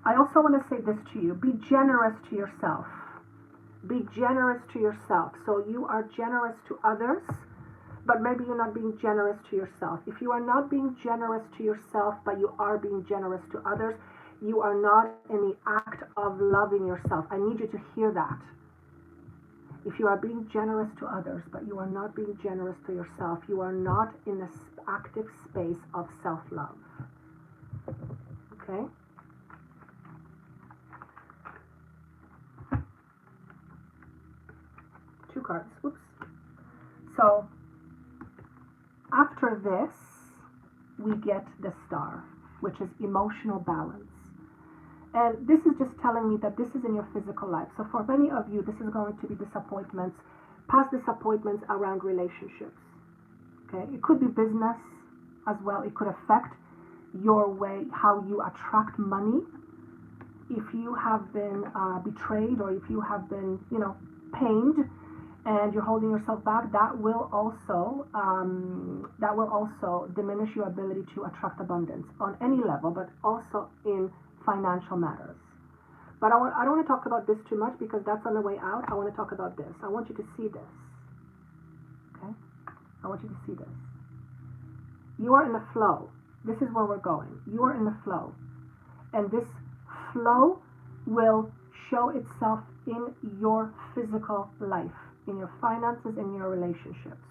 I also want to say this to you. Be generous to yourself. Be generous to yourself. So you are generous to others, but maybe you're not being generous to yourself. If you are not being generous to yourself, but you are being generous to others, you are not in the act of loving yourself. I need you to hear that. If you are being generous to others, but you are not being generous to yourself, you are not in this active space of self-love. Okay? Two cards. Whoops. So, after this, we get the star, which is emotional balance. And this is just telling me that this is in your physical life. So for many of you, this is going to be disappointments, past disappointments around relationships. Okay? It could be business as well. It could affect your way, how you attract money. If you have been betrayed, or if you have been, pained, and you're holding yourself back, that will also diminish your ability to attract abundance on any level, but also in financial matters. But I don't want to talk about this too much because that's on the way out. I want to talk about this. I want you to see this. Okay? I want you to see this. You are in the flow. This is where we're going. You are in the flow. And this flow will show itself in your physical life, in your finances, in your relationships.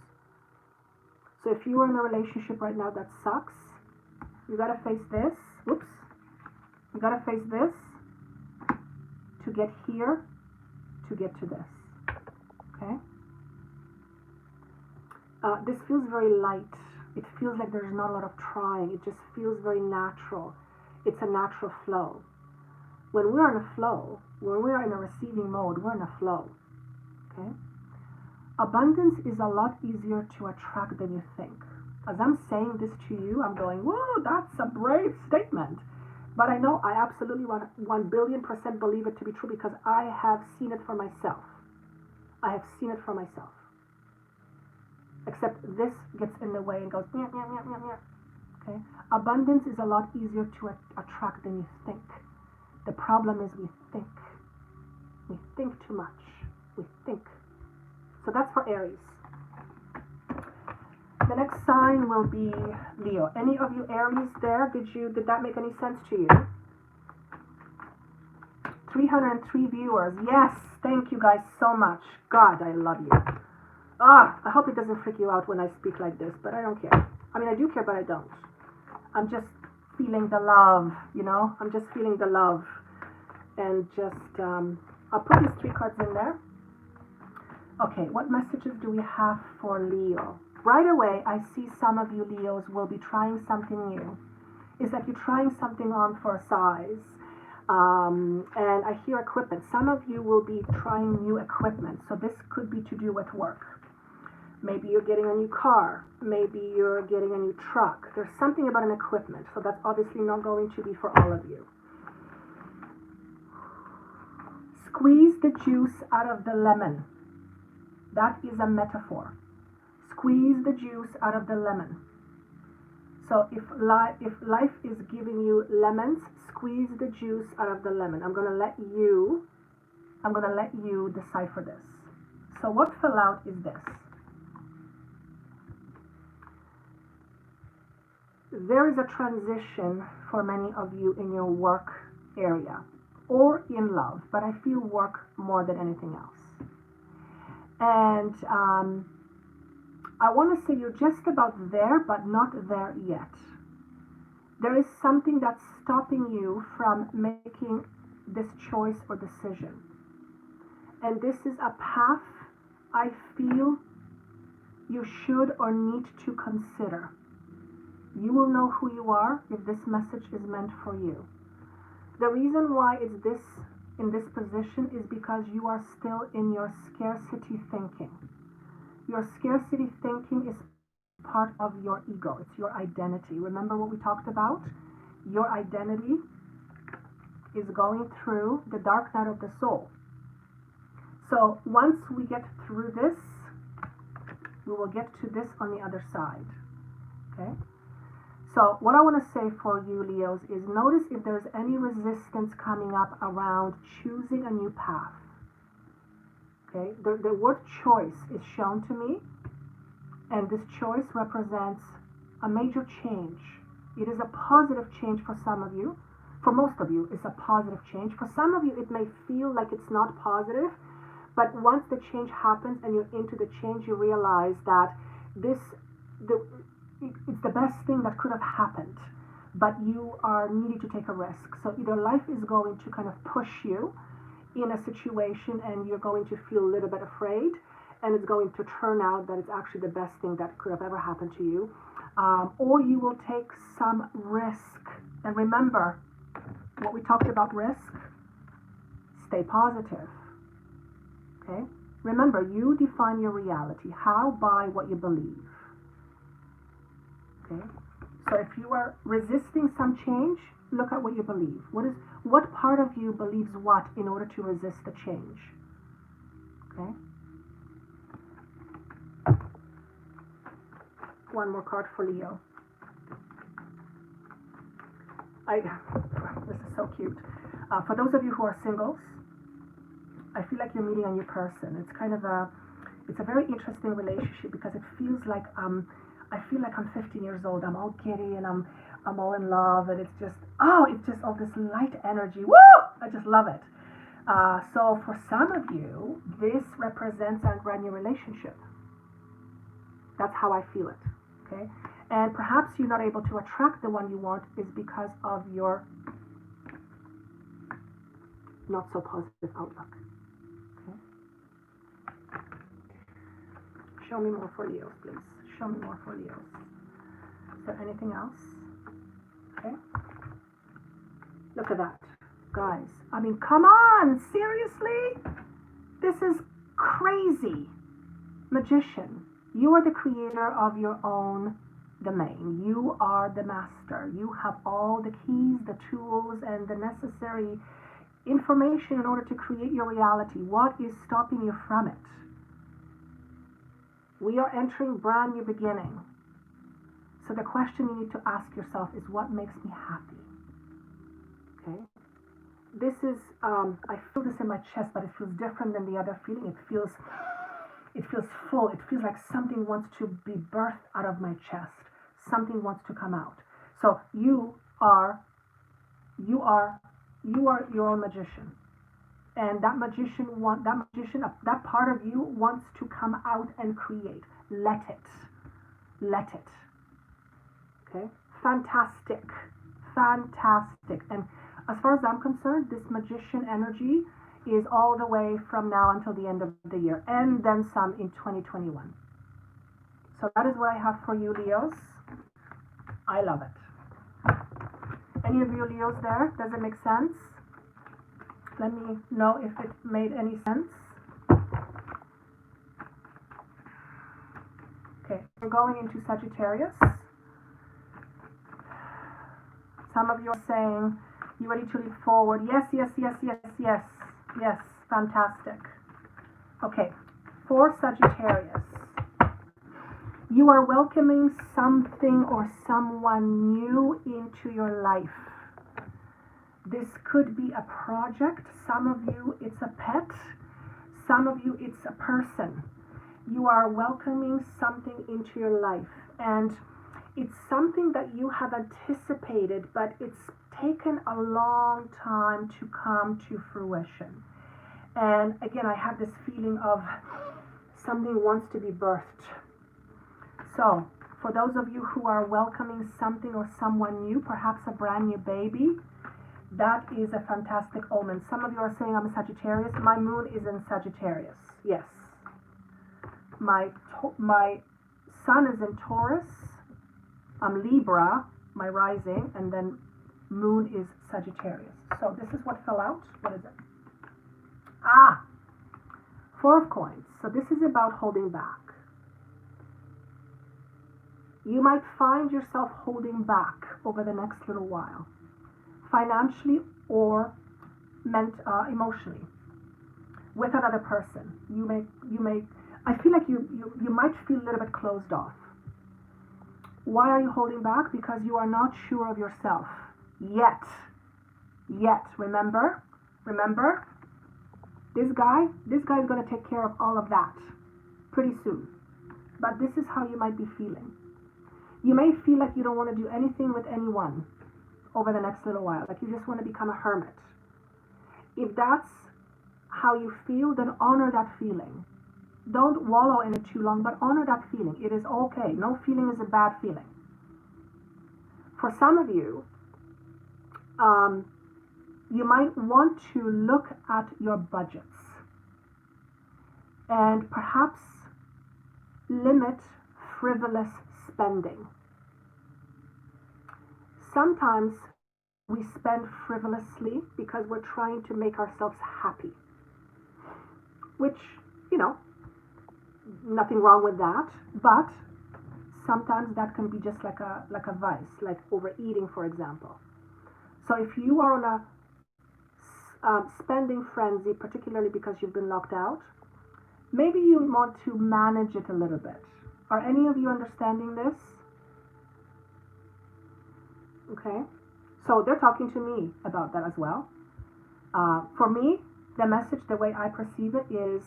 So if you are in a relationship right now that sucks, you got to face this. Whoops. You got to face this to get here, to get to this. Okay? This feels very light. It feels like there's not a lot of trying. It just feels very natural. It's a natural flow. When we are in a flow, when we are in a receiving mode, we're in a flow. Okay? Abundance is a lot easier to attract than you think. As I'm saying this to you, I'm going, whoa, that's a brave statement. But I know I absolutely 1,000,000,000% believe it to be true because I have seen it for myself. I have seen it for myself. Except this gets in the way and goes, meow, meow, meow, meow, meow. Okay? Abundance is a lot easier to attract than you think. The problem is we think. We think too much. We think. So that's for Aries. The next sign will be Leo. Any of you Aries there? Did that make any sense to you? 303 viewers. Yes, thank you guys so much. God, I love you. I hope it doesn't freak you out when I speak like this, but I don't care. I mean, I do care, but I don't. I'm just feeling the love, I'm just feeling the love. And just, I'll put these 3 cards in there. Okay, what messages do we have for Leo? Right away, I see some of you Leos will be trying something new. It's like you're trying something on for size. And I hear equipment. Some of you will be trying new equipment. So this could be to do with work. Maybe you're getting a new car. Maybe you're getting a new truck. There's something about an equipment. So that's obviously not going to be for all of you. Squeeze the juice out of the lemon. That is a metaphor. Squeeze the juice out of the lemon. So if life is giving you lemons, squeeze the juice out of the lemon. I'm gonna let you decipher this. So what fell out is this. there is a transition for many of you in your work area or in love, but I feel work more than anything else. And I want to say you're just about there, but not there yet. There is something that's stopping you from making this choice or decision. And this is a path I feel you should or need to consider. You will know who you are if this message is meant for you. The reason why it's in this position is because you are still in your scarcity thinking. Your scarcity thinking is part of your ego. It's your identity. Remember what we talked about? Your identity is going through the dark night of the soul. So once we get through this, we will get to this on the other side. Okay? So what I want to say for you, Leos, is notice if there's any resistance coming up around choosing a new path. Okay? The word choice is shown to me, and this choice represents a major change. It is a positive change for some of you. For most of you, it's a positive change. For some of you, it may feel like it's not positive, but once the change happens and you're into the change, you realize that it's the best thing that could have happened, but you are needing to take a risk. So either life is going to kind of push you in a situation and you're going to feel a little bit afraid, and it's going to turn out that it's actually the best thing that could have ever happened to you, or you will take some risk. And remember what we talked about: risk. Stay positive. Okay? Remember, you define your reality. How? By what you believe. Okay? So if you are resisting some change, look at what you believe. What part of you believes what in order to resist the change? Okay? One more card for Leo. This is so cute. For those of you who are singles, I feel like you're meeting a new person. It's kind of it's a very interesting relationship because it feels like I feel like I'm 15 years old. I'm all giddy and I'm all in love, and it's just all this light energy. Woo! I just love it. So for some of you, this represents a brand new relationship. That's how I feel it. Okay, and perhaps you're not able to attract the one you want is because of your not so positive outlook. Show me more for Leos, please. Show me more for Leos. Is there anything else? Okay. Look at that. Guys, I mean, come on. Seriously? This is crazy. Magician. You are the creator of your own domain. You are the master. You have all the keys, the tools, and the necessary information in order to create your reality. What is stopping you from it? We are entering brand new beginning. So the question you need to ask yourself is, what makes me happy? Okay. This is, I feel this in my chest, but it feels different than the other feeling. It feels full. It feels like something wants to be birthed out of my chest. Something wants to come out. So you are your own magician. And that that part of you wants to come out and create. Let it. Okay? Fantastic. And as far as I'm concerned, this magician energy is all the way from now until the end of the year, and then some in 2021. So that is what I have for you, Leos. I love it. Any of you Leos there? Does it make sense? Let me know if it made any sense. Okay, we're going into Sagittarius. Some of you are saying, you ready to leap forward? Yes, fantastic. Okay, for Sagittarius, you are welcoming something or someone new into your life. This could be a project. Some of you, it's a pet. Some of you, it's a person. You are welcoming something into your life. And It's something that you have anticipated, but it's taken a long time to come to fruition. And again, I have this feeling of something wants to be birthed. So, for those of you who are welcoming something or someone new, perhaps a brand new baby, that is a fantastic omen. Some of you are saying I'm a Sagittarius. My moon is in Sagittarius. Yes. My sun is in Taurus. I'm Libra, my rising, and then moon is Sagittarius. So this is what fell out. What is it? Four of coins. So this is about holding back. You might find yourself holding back over the next little while, financially or emotionally, with another person. You may. I feel like you might feel a little bit closed off. Why are you holding back? Because you are not sure of yourself yet. Remember, this guy is going to take care of all of that pretty soon. But this is how you might be feeling. You may feel like you don't want to do anything with anyone over the next little while, like you just want to become a hermit. If that's how you feel, then honor that feeling. Don't wallow in it too long, but honor that feeling. It is okay. No feeling is a bad feeling. For some of you, you might want to look at your budgets and perhaps limit frivolous spending. Sometimes we spend frivolously because we're trying to make ourselves happy, which, nothing wrong with that, but sometimes that can be just like a vice, like overeating, for example. So if you are on a spending frenzy, particularly because you've been locked out, maybe you want to manage it a little bit. Are any of you understanding this? Okay, so they're talking to me about that as well. For me, the message, the way I perceive it is,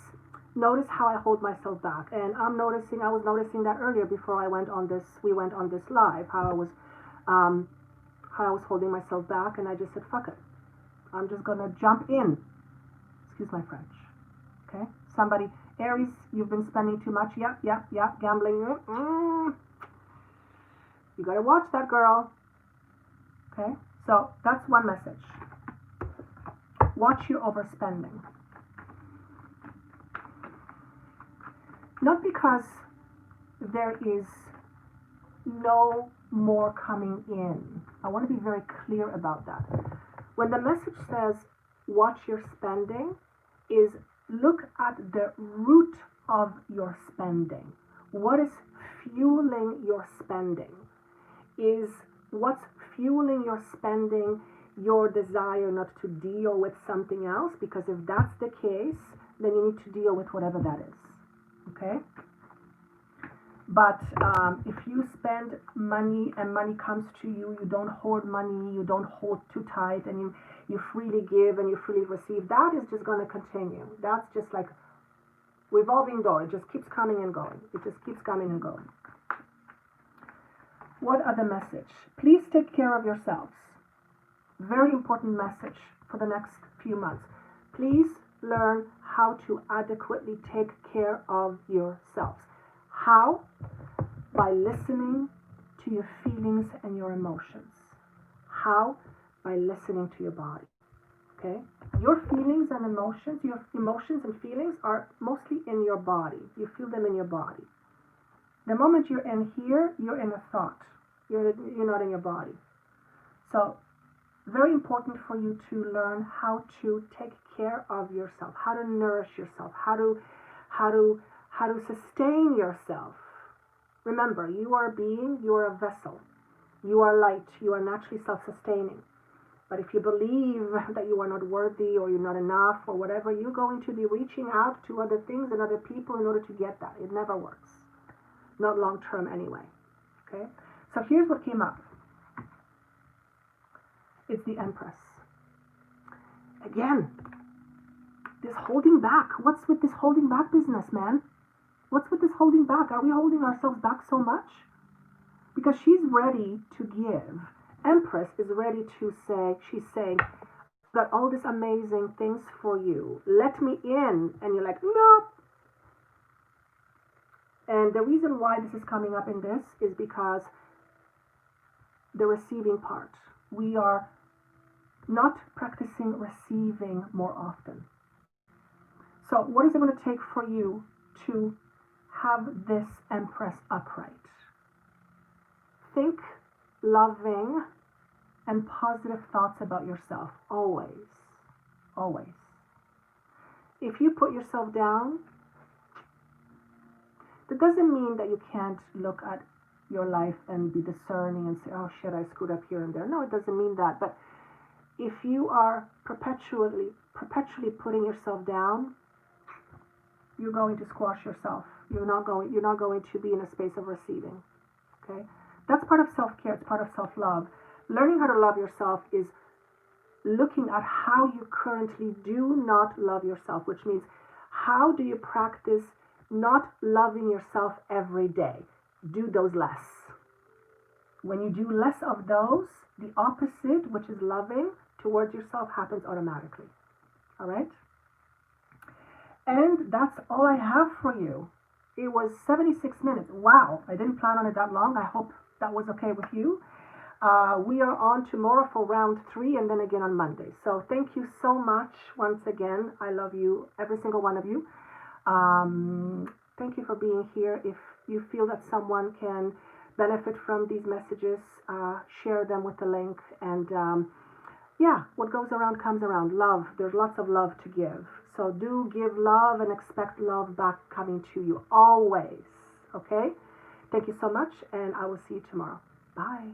notice how I hold myself back. And I was noticing that earlier before we went on this live, how I was holding myself back, and I just said, fuck it. I'm just going to jump in. Excuse my French. Okay? Somebody, Aries, you've been spending too much. Yeah, gambling. You got to watch that, girl. Okay? So that's one message. Watch your overspending. Not because there is no more coming in. I want to be very clear about that. When the message says watch your spending, is look at the root of your spending. What is fueling your spending? Is what's fueling your spending your desire not to deal with something else? Because if that's the case, then you need to deal with whatever that is. Okay? But if you spend money and money comes to you, you don't hoard money, you don't hold too tight, and you freely give and you freely receive, that is just going to continue. That's just like revolving door. It just keeps coming and going. It just keeps coming and going. What other message? Please take care of yourselves. Very important message for the next few months. Please learn how to adequately take care of yourselves. How? By listening to your feelings and your emotions. How? By listening to your body. Okay? Your feelings and emotions, and feelings are mostly in your body. You feel them in your body. The moment you're in here, you're in a thought. You're not in your body. So, very important for you to learn how to take care of yourself, how to nourish yourself, how to sustain yourself. Remember, you are a being, you are a vessel. You are light, you are naturally self-sustaining. But if you believe that you are not worthy or you're not enough or whatever, you're going to be reaching out to other things and other people in order to get that. It never works. Not long term anyway. Okay? So here's what came up. It's the Empress. Again, this holding back. What's with this holding back business, man? What's with this holding back? Are we holding ourselves back so much? because she's ready to give. Empress is ready to say, she's saying, got all these amazing things for you. Let me in. And you're like, no. And the reason why this is coming up in this is because the receiving part. We are not practicing receiving more often. So what is it going to take for you to have this Empress upright? Think loving and positive thoughts about yourself, always, always. If you put yourself down, that doesn't mean that you can't look at your life and be discerning and say, oh shit, I screwed up here and there. No, it doesn't mean that. But if you are perpetually putting yourself down, you're going to squash yourself. You're not going to be in a space of receiving. Okay? That's part of self-care. It's part of self-love. Learning how to love yourself is looking at how you currently do not love yourself, which means how do you practice not loving yourself every day? Do those less. When you do less of those, the opposite, which is loving towards yourself, happens automatically. All right? And that's all I have for you. It was 76 minutes. Wow, I didn't plan on it that long. I hope that was okay with you. We are on tomorrow for round 3 and then again on Monday. So thank you so much once again. I love you, every single one of you. Thank you for being here. If you feel that someone can benefit from these messages, share them with the link. And yeah, what goes around comes around. Love. There's lots of love to give. So do give love and expect love back coming to you always. Okay? Thank you so much, and I will see you tomorrow. Bye.